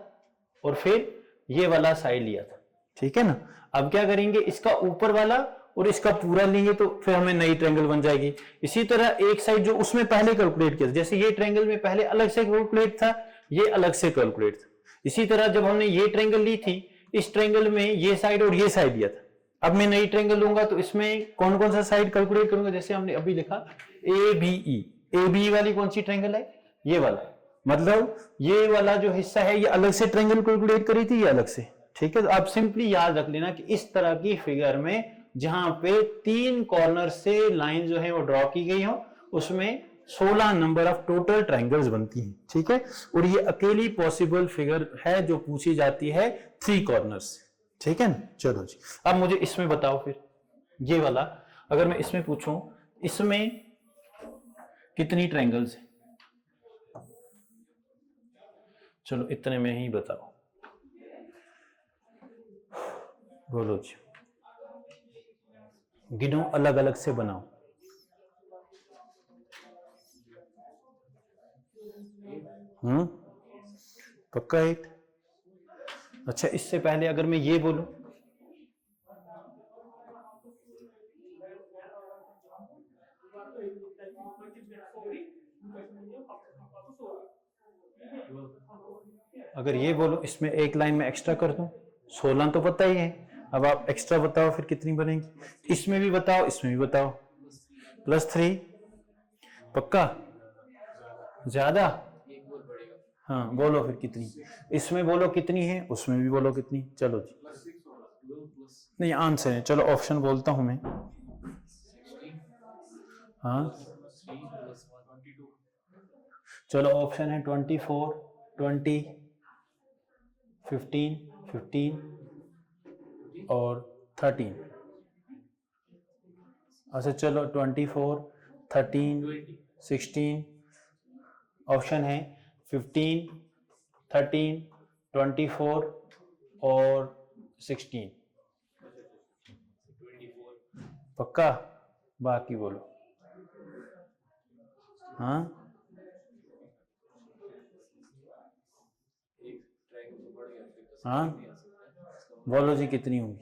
और फिर ये वाला साइड लिया था, ठीक है ना? अब क्या करेंगे, इसका ऊपर वाला और इसका पूरा लेंगे तो फिर हमें नई ट्रायंगल बन जाएगी। इसी तरह एक साइड जो उसमें पहले कैलकुलेट किया, जैसे ये ट्रायंगल में पहले अलग से कैलकुलेट था, ये अलग से कैलकुलेट था। इसी तरह जब हमने ये ट्रायंगल ली थी, इस ट्रायंगल में ये साइड और ये साइड दिया था। अब मैं नई ट्रायंगल लूंगा तो इसमें कौन कौन सा साइड कैलकुलेट करूंगा, जैसे हमने अभी लिखा ABE, ABE वाली कौन सी ट्रायंगल है? ये वाला, मतलब ये वाला जो हिस्सा है ये अलग से ट्रायंगल कैलकुलेट करी थी, ये अलग से, ठीक है? तो आप सिंपली याद रख लेना कि इस तरह की फिगर में जहां पे 3 कॉर्नर से लाइन जो है वो ड्रॉ की गई हो, उसमें 16 नंबर ऑफ टोटल ट्रायंगल्स बनती हैं, ठीक है? और ये अकेली पॉसिबल फिगर है जो पूछी जाती है 3 कॉर्नर्स, ठीक है ना? चलो जी, अब मुझे इसमें बताओ फिर, ये वाला अगर मैं इसमें पूछूं, इसमें कितनी ट्रायंगल्स है? चलो इतने में ही बताओ, बोलो जी, गिनो, अलग अलग से बनाओ। पक्का 8? अच्छा, इससे पहले अगर मैं ये बोलूं, अगर ये बोलो इसमें एक लाइन में एक्स्ट्रा कर दूं, 16 तो पता ही है। अब आप एक्स्ट्रा बताओ फिर कितनी बनेगी, इसमें भी बताओ, इसमें भी बताओ, +3, पक्का? ज्यादा? हाँ बोलो फिर कितनी, इसमें बोलो कितनी है, उसमें भी बोलो कितनी। चलो जी, नहीं आंसर है, चलो ऑप्शन बोलता हूं मैं। हाँ चलो, ऑप्शन है 24, 20, 15, 15 और 13। अच्छा चलो 24, 13, 16, ऑप्शन है 15, 13, 24 और 16। पक्का? बाकी बोलो। हाँ हाँ बोलो जी कितनी होगी।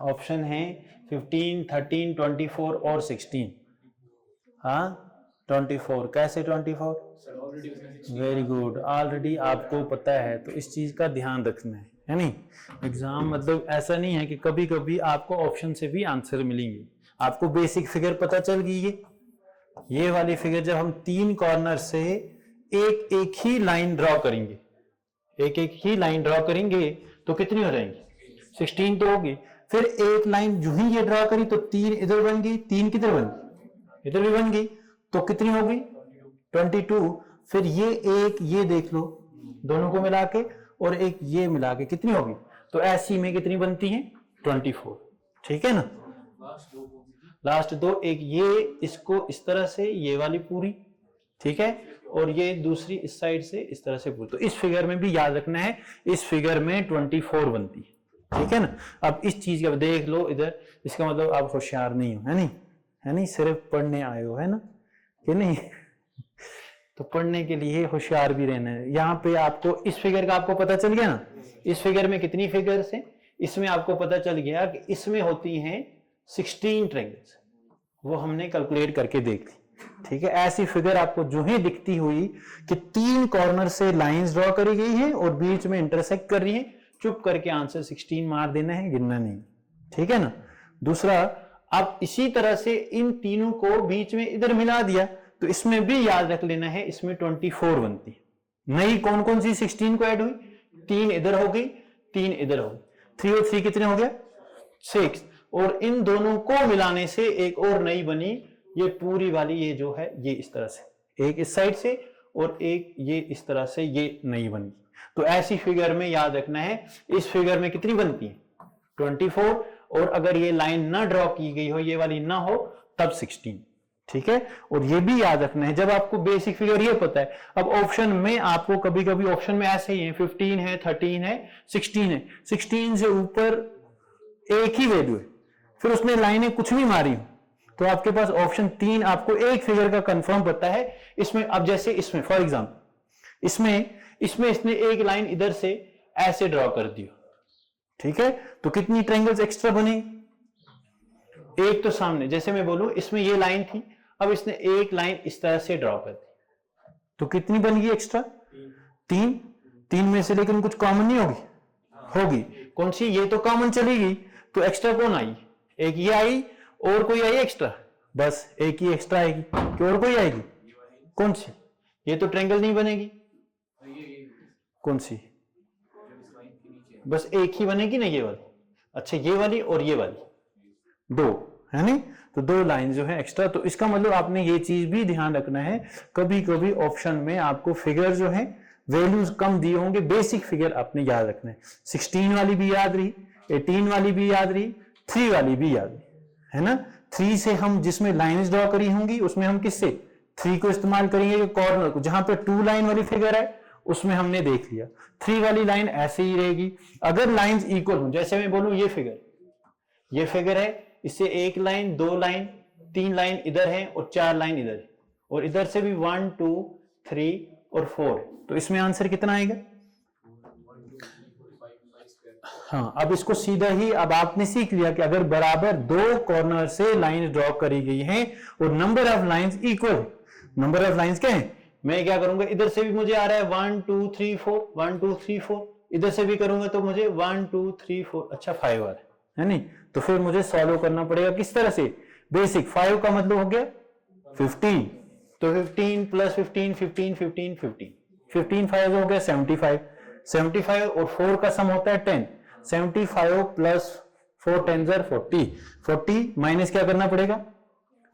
ऑप्शन है 15, 13, 24 और 16। हाँ 24। कैसे 24? वेरी गुड, ऑलरेडी आपको पता है, तो इस चीज का ध्यान रखना है नहीं? एग्जाम मतलब ऐसा नहीं है कि कभी कभी आपको ऑप्शन से भी आंसर मिलेंगे। आपको बेसिक फिगर पता चल गई, ये वाली फिगर जब हम 3 कॉर्नर से एक एक ही लाइन ड्रॉ करेंगे, एक एक ही लाइन ड्रॉ करेंगे तो कितनी हो जाएंगी? 16 तो होगी। फिर एक लाइन जो ही ये ड्रॉ करी तो 3 इधर बन गई, 3 किधर बन गई? इधर भी बन गई, तो कितनी होगी? 22। फिर ये एक, ये देख लो, दोनों को मिला के, और एक ये मिला के कितनी होगी? तो ऐसी में कितनी बनती है? 24। ठीक है ना? लास्ट दो, एक ये इसको इस तरह से, ये वाली पूरी, ठीक है, और ये दूसरी इस साइड से इस तरह से पूरी। तो इस फिगर में भी याद रखना है, इस फिगर में 24 बनती है। ठीक है ना? अब इस चीज का देख लो इधर, इसका मतलब आप होशियार नहीं हो, है नहीं? है नहीं, सिर्फ पढ़ने आए हो, है ना कि नहीं? तो पढ़ने के लिए होशियार भी रहना है। यहाँ पे आपको इस फिगर का आपको पता चल गया ना, इस फिगर में कितनी फिगर्स हैं, इसमें आपको पता चल गया कि इसमें होती हैं 16 ट्रायंगल्स, वो हमने कैलकुलेट करके देख ली। ठीक है, ऐसी फिगर आपको जो ही दिखती हुई कि 3 कॉर्नर से लाइंस ड्रॉ करी गई हैं और बीच में इंटरसेक्ट कर रही है, चुप करके आंसर 16 मार देना है, गिनना नहीं। ठीक है ना। दूसरा, अब इसी तरह से इन तीनों को बीच में इधर मिला दिया तो इसमें भी याद रख लेना है, इसमें 24 बनती है। नई कौन कौन सी 16 को ऐड हुई, 3 इधर हो गई, 3 इधर हो गई, 3 और 3 कितने हो गया 6, और इन दोनों को मिलाने से एक और नई बनी, ये पूरी वाली, ये जो है ये इस तरह से, एक इस साइड से और एक ये इस तरह से, ये नई बनी। तो ऐसी फिगर में याद रखना है, इस फिगर में कितनी बनती है 24, और अगर ये लाइन ना ड्रॉ की गई हो, ये वाली ना हो, तब 16। ठीक है, और ये भी याद रखना है, जब आपको बेसिक फिगर ये पता है, अब ऑप्शन में आपको कभी कभी ऑप्शन में ऐसे ही है, 15 है, 13 है, 16 है, 16 से ऊपर एक ही वैल्यू है, फिर उसने लाइनें कुछ भी मारी हो, तो आपके पास ऑप्शन 3 आपको एक फिगर का कंफर्म पता है। इसमें अब जैसे इसमें फॉर एग्जांपल इसमें इसने एक लाइन इधर से ऐसे ड्रॉ कर दी, ठीक है, तो कितनी ट्रायंगल्स एक्स्ट्रा बनेगी, एक तो सामने, जैसे मैं बोलूं इसमें ये लाइन थी, अब इसने एक लाइन इस तरह से ड्रॉ कर दी, तो कितनी बन गई एक्स्ट्रा 3। 3 में से लेकिन कुछ कॉमन नहीं होगी, कौन सी, ये तो कॉमन चली गई, तो एक्स्ट्रा कौन आई, एक ये आई और कोई आई एक्स्ट्रा, बस एक ही एक्स्ट्रा आएगी, कि और कोई आएगी, कौन सी, ये तो ट्रायंगल नहीं बनेगी, कौन सी, बस एक ही बनेगी ना, ये वाली, अच्छा ये वाली और ये वाली, 2 है नहीं, तो 2 लाइन जो है एक्स्ट्रा। तो इसका मतलब आपने ये चीज भी ध्यान रखना है, कभी कभी ऑप्शन में आपको फिगर जो है वैल्यूज कम दिए होंगे, बेसिक फिगर आपने याद रखना है, 16 वाली भी याद रही, 18 वाली भी याद रही, 3 वाली भी याद रही, है ना। 3 से हम जिसमें लाइंस ड्रॉ करी होंगी उसमें हम किससे 3 को इस्तेमाल करेंगे, कॉर्नर को, जहां पे 2 लाइन वाली फिगर है उसमें हमने देख लिया, 3 वाली लाइन ऐसे ही रहेगी। अगर लाइंस इक्वल हो, जैसे मैं बोलूं ये फिगर है, इससे एक लाइन, 2 लाइन, 3 लाइन इधर है और 4 लाइन इधर है, और इधर से भी 1 2 3 और 4, तो इसमें आंसर कितना आएगा, हाँ। अब इसको सीधा ही, अब आपने सीख लिया कि अगर बराबर 2 कॉर्नर से लाइन ड्रॉ करी गई है और number of lines equal, number of lines क्या है, मैं क्या करूंगा, इधर से भी मुझे आ रहा है 1 2 3 4, 1 2 3 4, इधर से भी करूंगा तो मुझे 1 2 3 4, अच्छा 5 आ रहा है नहीं, तो फिर मुझे सॉल्व करना पड़ेगा किस तरह से, बेसिक। 5 का मतलब हो गया 15, तो 15 प्लस 15 15 15 15 15 5 हो गया 75, 75 और 4 का सम होता है 10, 75 प्लस 4 10 40, 40 माइनस क्या करना पड़ेगा,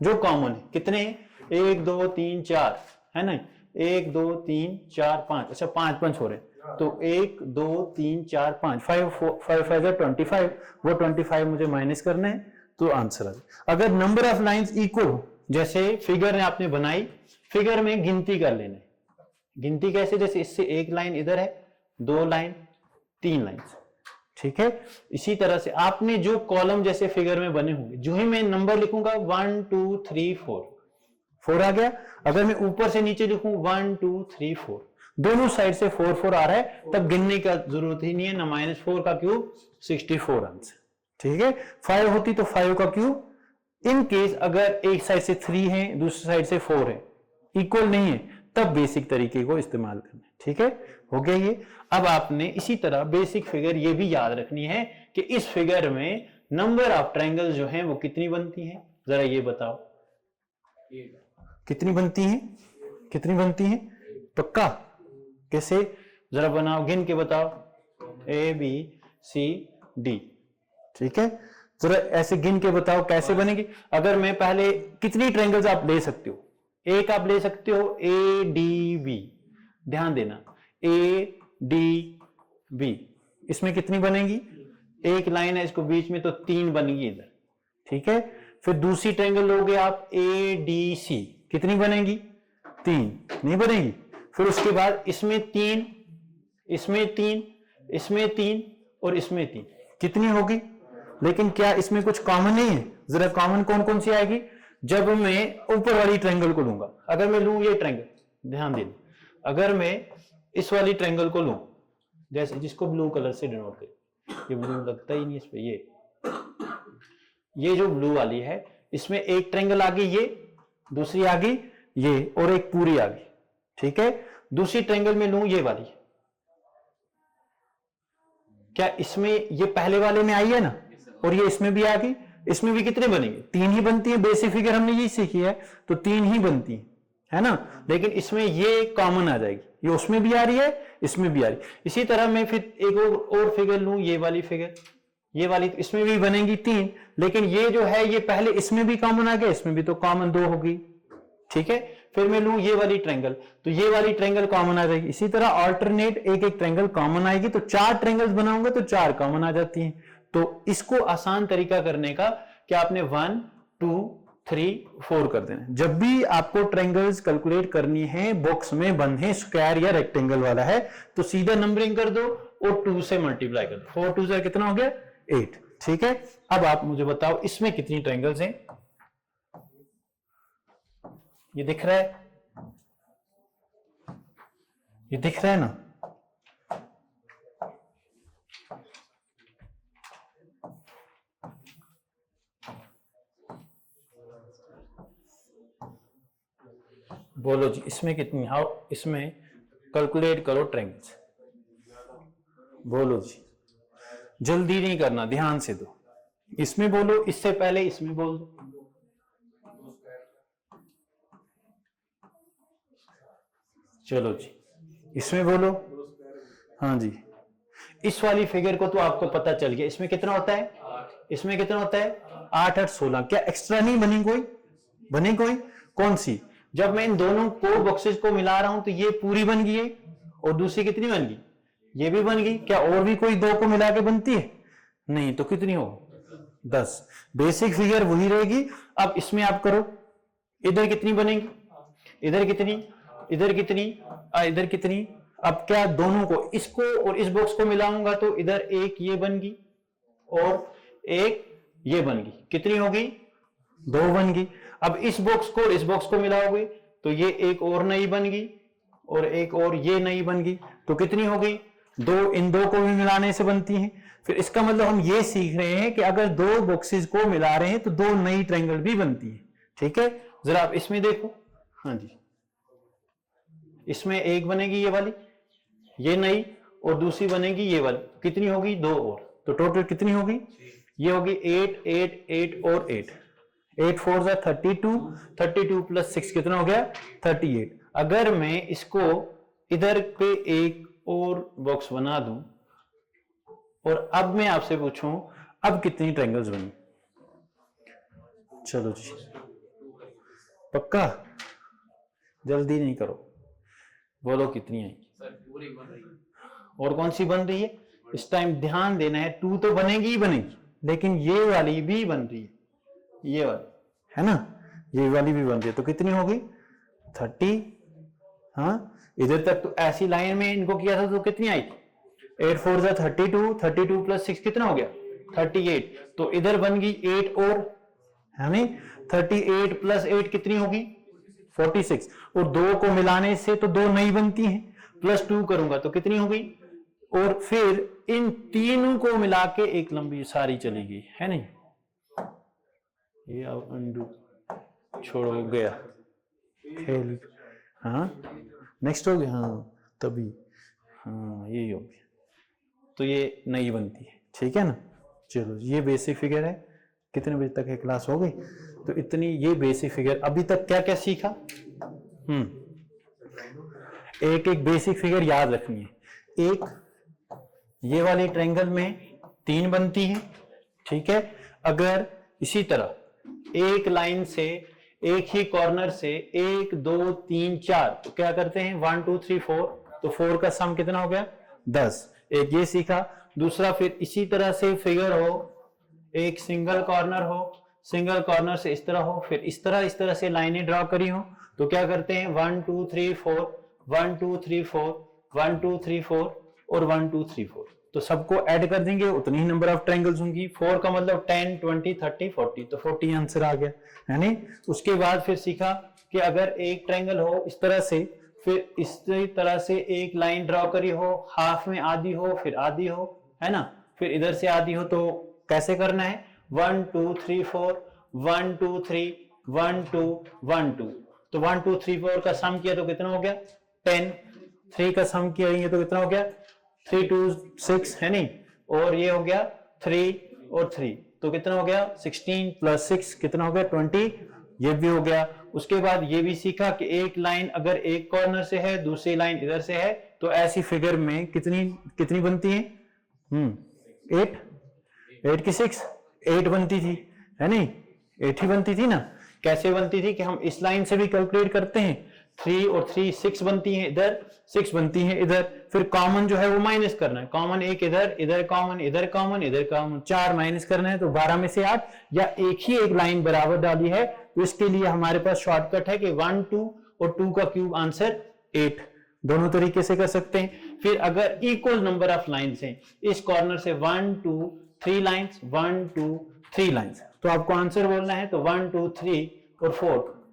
जो कॉमन है, कितने 1 2 3 4 है ना, 1 2 3 4 5, अच्छा 5 5 हो रहे, तो 1 2 3 4 5, 5 5 25, वो 25 मुझे माइनस करना है, तो आंसर आ जाए। अगर नंबर ऑफ लाइंस इक्वल हो, जैसे फिगर ने आपने बनाई, फिगर में गिनती कर लेना है, गिनती कैसे, जैसे इससे एक लाइन इधर है, 2 लाइन, 3 लाइन, ठीक है। इसी तरह से आपने जो कॉलम जैसे फिगर में बने होंगे, जो ही मैं नंबर लिखूंगा 1 2 3 4 आ गया, अगर मैं ऊपर से नीचे लिखूं 1 2 3 4, दोनों साइड से 4 4 आ रहा है, तब गिनने का जरूरत ही नहीं है ना, -4 का क्यूब 64 आंसर, ठीक है। 5 होती तो 5 का क्यूब, इन केस अगर एक साइड से 3 है, दूसरी साइड से 4 है, इक्वल नहीं है, तब बेसिक तरीके को इस्तेमाल करना है, ठीक है, हो गया ये। अब आपने इसी तरह बेसिक फिगर ये भी याद रखनी है कि इस फिगर में नंबर ऑफ ट्रायंगल जो हैं वो कितनी बनती हैं, जरा ये बताओ, कितनी बनती हैं, पक्का, कैसे, जरा बनाओ, गिन के बताओ, A B C D, ठीक है, जरा ऐसे गिन के बताओ कैसे बनेगी। अगर मैं पहले, कितनी ट्रायंगल्स आप ले सकते हो, एक आप ले सकते हो ADB, ध्यान देना ADB, इसमें कितनी बनेगी, एक लाइन है इसको बीच में, तो 3 बनेगी इधर, ठीक है। फिर दूसरी ट्रायंगल लोगे आप ADC, कितनी बनेगी, 3 नहीं बनेगी। फिर उसके बाद इसमें 3, इसमें 3, इसमें 3 और इसमें 3, कितनी होगी, लेकिन क्या इसमें कुछ कॉमन नहीं है, जरा कॉमन कौन कौन सी आएगी, जब मैं ऊपर वाली ट्रायंगल को लूंगा, अगर मैं लूं ये ट्रायंगल, ध्यान देना। अगर मैं इस वाली ट्रायंगल को लूं, जैसे जिसको ब्लू कलर से डिनोट करें, ये ब्लू लगता ही नहीं इस पे, ये जो ब्लू वाली है, इसमें एक ट्रायंगल आ गई ये, दूसरी आ गई ये, और एक पूरी आ गई, ठीक है। दूसरी ट्रायंगल में लूं ये वाली, क्या इसमें ये पहले वाले में आई है ना, और ये इसमें भी आ गई, इसमें भी कितने बनेंगे, 3 ही बनती है, बेसिक फिगर हमने यही सीखी है, तो 3 ही बनती है ना। लेकिन इसमें ये कॉमन आ जाएगी, ये उसमें भी आ रही है, इसमें भी आ रही है। इसी तरह मैं फिर एक और फिगर लूं, ये वाली फिगर, ये वाली, इसमें भी बनेंगी 3, लेकिन ये जो है ये पहले इसमें भी कॉमन आ गया, इसमें भी तो कॉमन 2 होगी, ठीक है। फिर मैं लूं ये वाली ट्रायंगल, तो ये वाली ट्रायंगल कॉमन आ जाएगी। इसी तरह ऑल्टरनेट एक एक ट्रायंगल कॉमन आएगी, तो 4 ट्रायंगल्स बनाऊंगा तो 4 कॉमन आ जाती हैं। तो इसको आसान तरीका करने का कि आपने 1 2 3 4 कर देना। जब भी आपको ट्रायंगल्स कैलकुलेट करनी है, बॉक्स में बंद है, स्क्वायर या रेक्टेंगल वाला है, तो सीधा नंबरिंग कर दो और 2 से मल्टीप्लाई कर दो। 4 2 से कितना हो गया, 8, ठीक है। अब आप मुझे बताओ इसमें कितनी ट्रायंगल्स हैं। ये दिख रहा है, ये दिख रहा है ना, बोलो जी इसमें कितनी, हाउ, इसमें कैलकुलेट करो ट्रायंगल्स, बोलो जी, जल्दी नहीं करना, ध्यान से दो। इसमें बोलो, इससे पहले इसमें बोल दो। चलो जी, इसमें बोलो, हाँ जी। इस वाली फिगर को तो आपको पता चल गया, इसमें कितना होता है, इसमें कितना होता है, 8 8 16। क्या एक्स्ट्रा नहीं बनी कोई, बनी कोई, कौन सी, जब मैं इन दोनों को बॉक्सेस को मिला रहा हूं तो ये पूरी बन गई है, और दूसरी कितनी बन गई, ये भी बन गई। क्या और भी कोई 2 को मिला के बनती है, नहीं, तो कितनी हो, 10। बेसिक फिगर वही रहेगी। अब इसमें आप करो, इधर कितनी बनेगी, इधर कितनी, इधर कितनी, इधर कितनी। अब क्या दोनों को, इसको और इस बॉक्स को मिलाऊंगा तो इधर एक ये बन गई और एक ये बन गई, कितनी होगी, 2 बन गई। अब इस बॉक्स को और इस बॉक्स को मिलाओगे तो ये एक और नई बन गई और एक और ये नई बन गई, तो कितनी हो गई, 2। इन 2 को भी मिलाने से बनती हैं। फिर इसका मतलब हम ये सीख रहे हैं कि अगर 2 बॉक्सेस को मिला रहे हैं तो 2 नई ट्रायंगल भी बनती है, ठीक है। जरा आप इसमें देखो, हाँ जी, इसमें एक बनेगी ये वाली, ये नई, और दूसरी बनेगी ये वाली, कितनी होगी, 2 और, तो टोटल कितनी होगी, ये होगी 8 8 8 और 8, 8 4 जा 32, 32 प्लस 6 कितना हो गया, 38। अगर मैं इसको इधर पे एक और बॉक्स बना दूं और अब मैं आपसे पूछूं अब कितनी ट्रायंगल्स बनी, चलो जी, पक्का, जल्दी नहीं करो, बोलो कितनी आई, और कौन सी बन रही है, इस टाइम ध्यान देना है। 2 तो बनेगी ही बनेगी, लेकिन ये वाली भी बन रही है, ये वाली है ना, ये वाली भी बन रही है, तो कितनी होगी, 30। हाँ, इधर तक तो ऐसी लाइन में इनको किया था तो कितनी आई थी, 8 4 जा 32, 32 प्लस 6 कितना हो गया, 38। तो इधर बन गई 8 और, है नहीं, 38 प्लस 8 कितनी होगी, 46, और 2 को मिलाने से तो 2 नई बनती हैं, प्लस 2 करूंगा तो कितनी हो गई, और फिर इन तीनों को मिला के एक लंबी सारी चली गई, है नहीं, ये अब अंडू छोड़ो गया खेल, हाँ नेक्स्ट हो गया, हाँ तभी, हाँ यही हो गया, तो ये नई बनती है, ठीक है ना। चलो ये बेसिक फिगर है, कितने बजे तक है क्लास, हो गई, तो इतनी ये बेसिक फिगर। अभी तक क्या क्या सीखा, एक एक बेसिक फिगर याद रखनी है। एक ये वाली ट्रायंगल में 3 बनती है, ठीक है। अगर इसी तरह एक लाइन से एक ही कॉर्नर से 1 2 3 4, तो क्या करते हैं 1 2 3 4, तो 4 का सम कितना हो गया, 10। एक ये सीखा। दूसरा फिर इसी तरह से फिगर हो, एक सिंगल कॉर्नर हो, सिंगल कॉर्नर से इस तरह हो, फिर इस तरह से लाइनें ड्रॉ करी हो, तो क्या करते हैं 1 2 3 4, 1 2 3 4, 1 2 3 4 और 1 2 3 4, तो सबको ऐड कर देंगे, उतनी ही नंबर ऑफ ट्रायंगल्स होंगी। 4 का मतलब 10 20 30 40, तो 40 आंसर आ गया, है नहीं। उसके बाद फिर सीखा कि अगर एक ट्रायंगल हो इस तरह से फिर इसी तरह से एक लाइन ड्रॉ करी हो, हाफ में आधी हो, फिर आधी हो, है ना, फिर इधर से आधी हो, तो कैसे करना है, 1 2 3 4, 1 2 3, 1 2 1 2, तो 1 2 3 4 का सम किया तो कितना हो गया 10, 3 का सम किया तो कितना हो गया 3 2 6, है नहीं, और ये हो गया 3 और 3, तो कितना हो गया 16 प्लस 6 कितना हो गया 20, ये भी हो गया। उसके बाद ये भी सीखा कि एक लाइन अगर एक कॉर्नर से है, दूसरी लाइन इधर से है, तो ऐसी फिगर में कितनी कितनी बनती है, 8 की 6, 8 बनती थी, है नहीं, 8 ही बनती थी ना। कैसे बनती थी कि हम इस लाइन से भी कैलकुलेट करते हैं, 3 और 3 6 बनती हैं इधर, 6 बनती हैं इधर, फिर कॉमन जो है वो माइनस करना है, कॉमन एक इधर, इधर कॉमन, इधर कॉमन, इधर कॉमन, 4 माइनस करना है, तो 12 में से 8, या एक ही एक लाइन बराबर डाली है, तो इसके लिए हमारे पास शॉर्टकट है कि 1 2 और 2 का क्यूब आंसर 8, दोनों तरीके से कर सकते हैं। फिर अगर इक्वल नंबर ऑफ लाइन्स हैं, इस कॉर्नर से 1 2 3 लाइन्स, 1 2 3 लाइन्स, तो आपको आंसर बोलना है, तो 1 2 3 और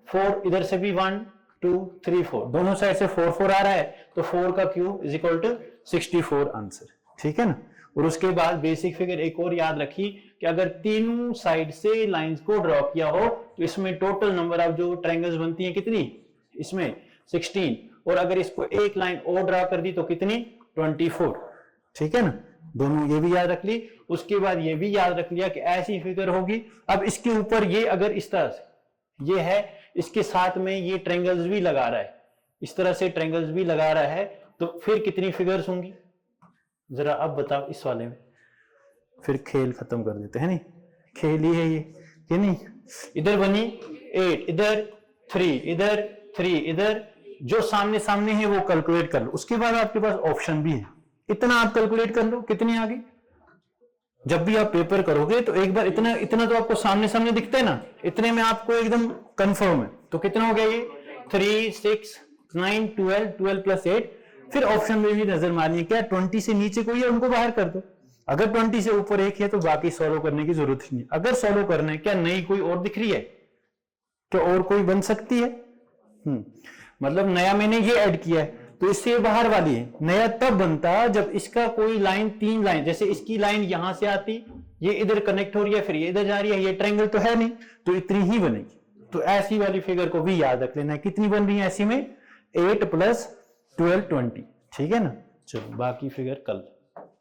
4 इधर से भी 1 2 3 4, दोनों साइड से 4 4 आ रहा है, तो 4 का cube is equal to 64 answer, ठीक है ना। और उसके बाद बेसिक फिगर एक और याद रखी कि अगर तीनों साइड से लाइंस को ड्रॉ किया हो, तो इसमें टोटल नंबर ऑफ जो ट्रायंगल्स बनती हैं कितनी, इसमें 16, और अगर इसको एक लाइन और ड्रॉ कर दी तो कितनी 24, ठीक है ना, दोनों ये भी याद रख ली। उसके बाद ये भी याद रख लिया कि ऐसी फिगर होगी, अब इसके ऊपर ये अगर इस तरह से ये है, इसके साथ में ये ट्रायंगल्स भी लगा रहा है, इस तरह से ट्रायंगल्स भी लगा रहा है, तो फिर कितनी फिगर्स होंगी, जरा अब बताओ इस वाले में, फिर खेल खत्म कर देते हैं, नहीं खेल ही है ये नहीं, इधर बनी 8, इधर 3, इधर 3, इधर जो सामने सामने है वो कैलकुलेट कर लो। उसके बाद आपके पास ऑप्शन भी है, इतना आप कैलकुलेट कर लो कितनी आ गई। जब भी आप पेपर करोगे तो एक बार इतना इतना तो आपको सामने सामने दिखता है ना, इतने में आपको एकदम कंफर्म है, तो कितना हो गया ये 3 6 9 12, 12 प्लस 8, फिर ऑप्शन में भी नजर मारनी है, क्या 20 से नीचे कोई है उनको बाहर कर दो, अगर 20 से ऊपर एक है तो बाकी सॉल्व करने की जरूरत नहीं है। अगर सॉल्व करना है, क्या नई कोई और दिख रही है, क्या और कोई बन सकती है, मतलब नया मैंने ये ऐड किया है तो इससे ये बाहर वाली है, नया तब बनता जब इसका कोई लाइन, 3 लाइन, जैसे इसकी लाइन यहां से आती, ये इधर कनेक्ट हो रही है, फिर ये इधर जा रही है, ये ट्रायंगल तो है नहीं, तो इतनी ही बनेगी। तो ऐसी वाली फिगर को भी याद रख लेना है, कितनी बन रही है ऐसी में 8 प्लस 12 20, ठीक है ना। चलो बाकी फिगर कल।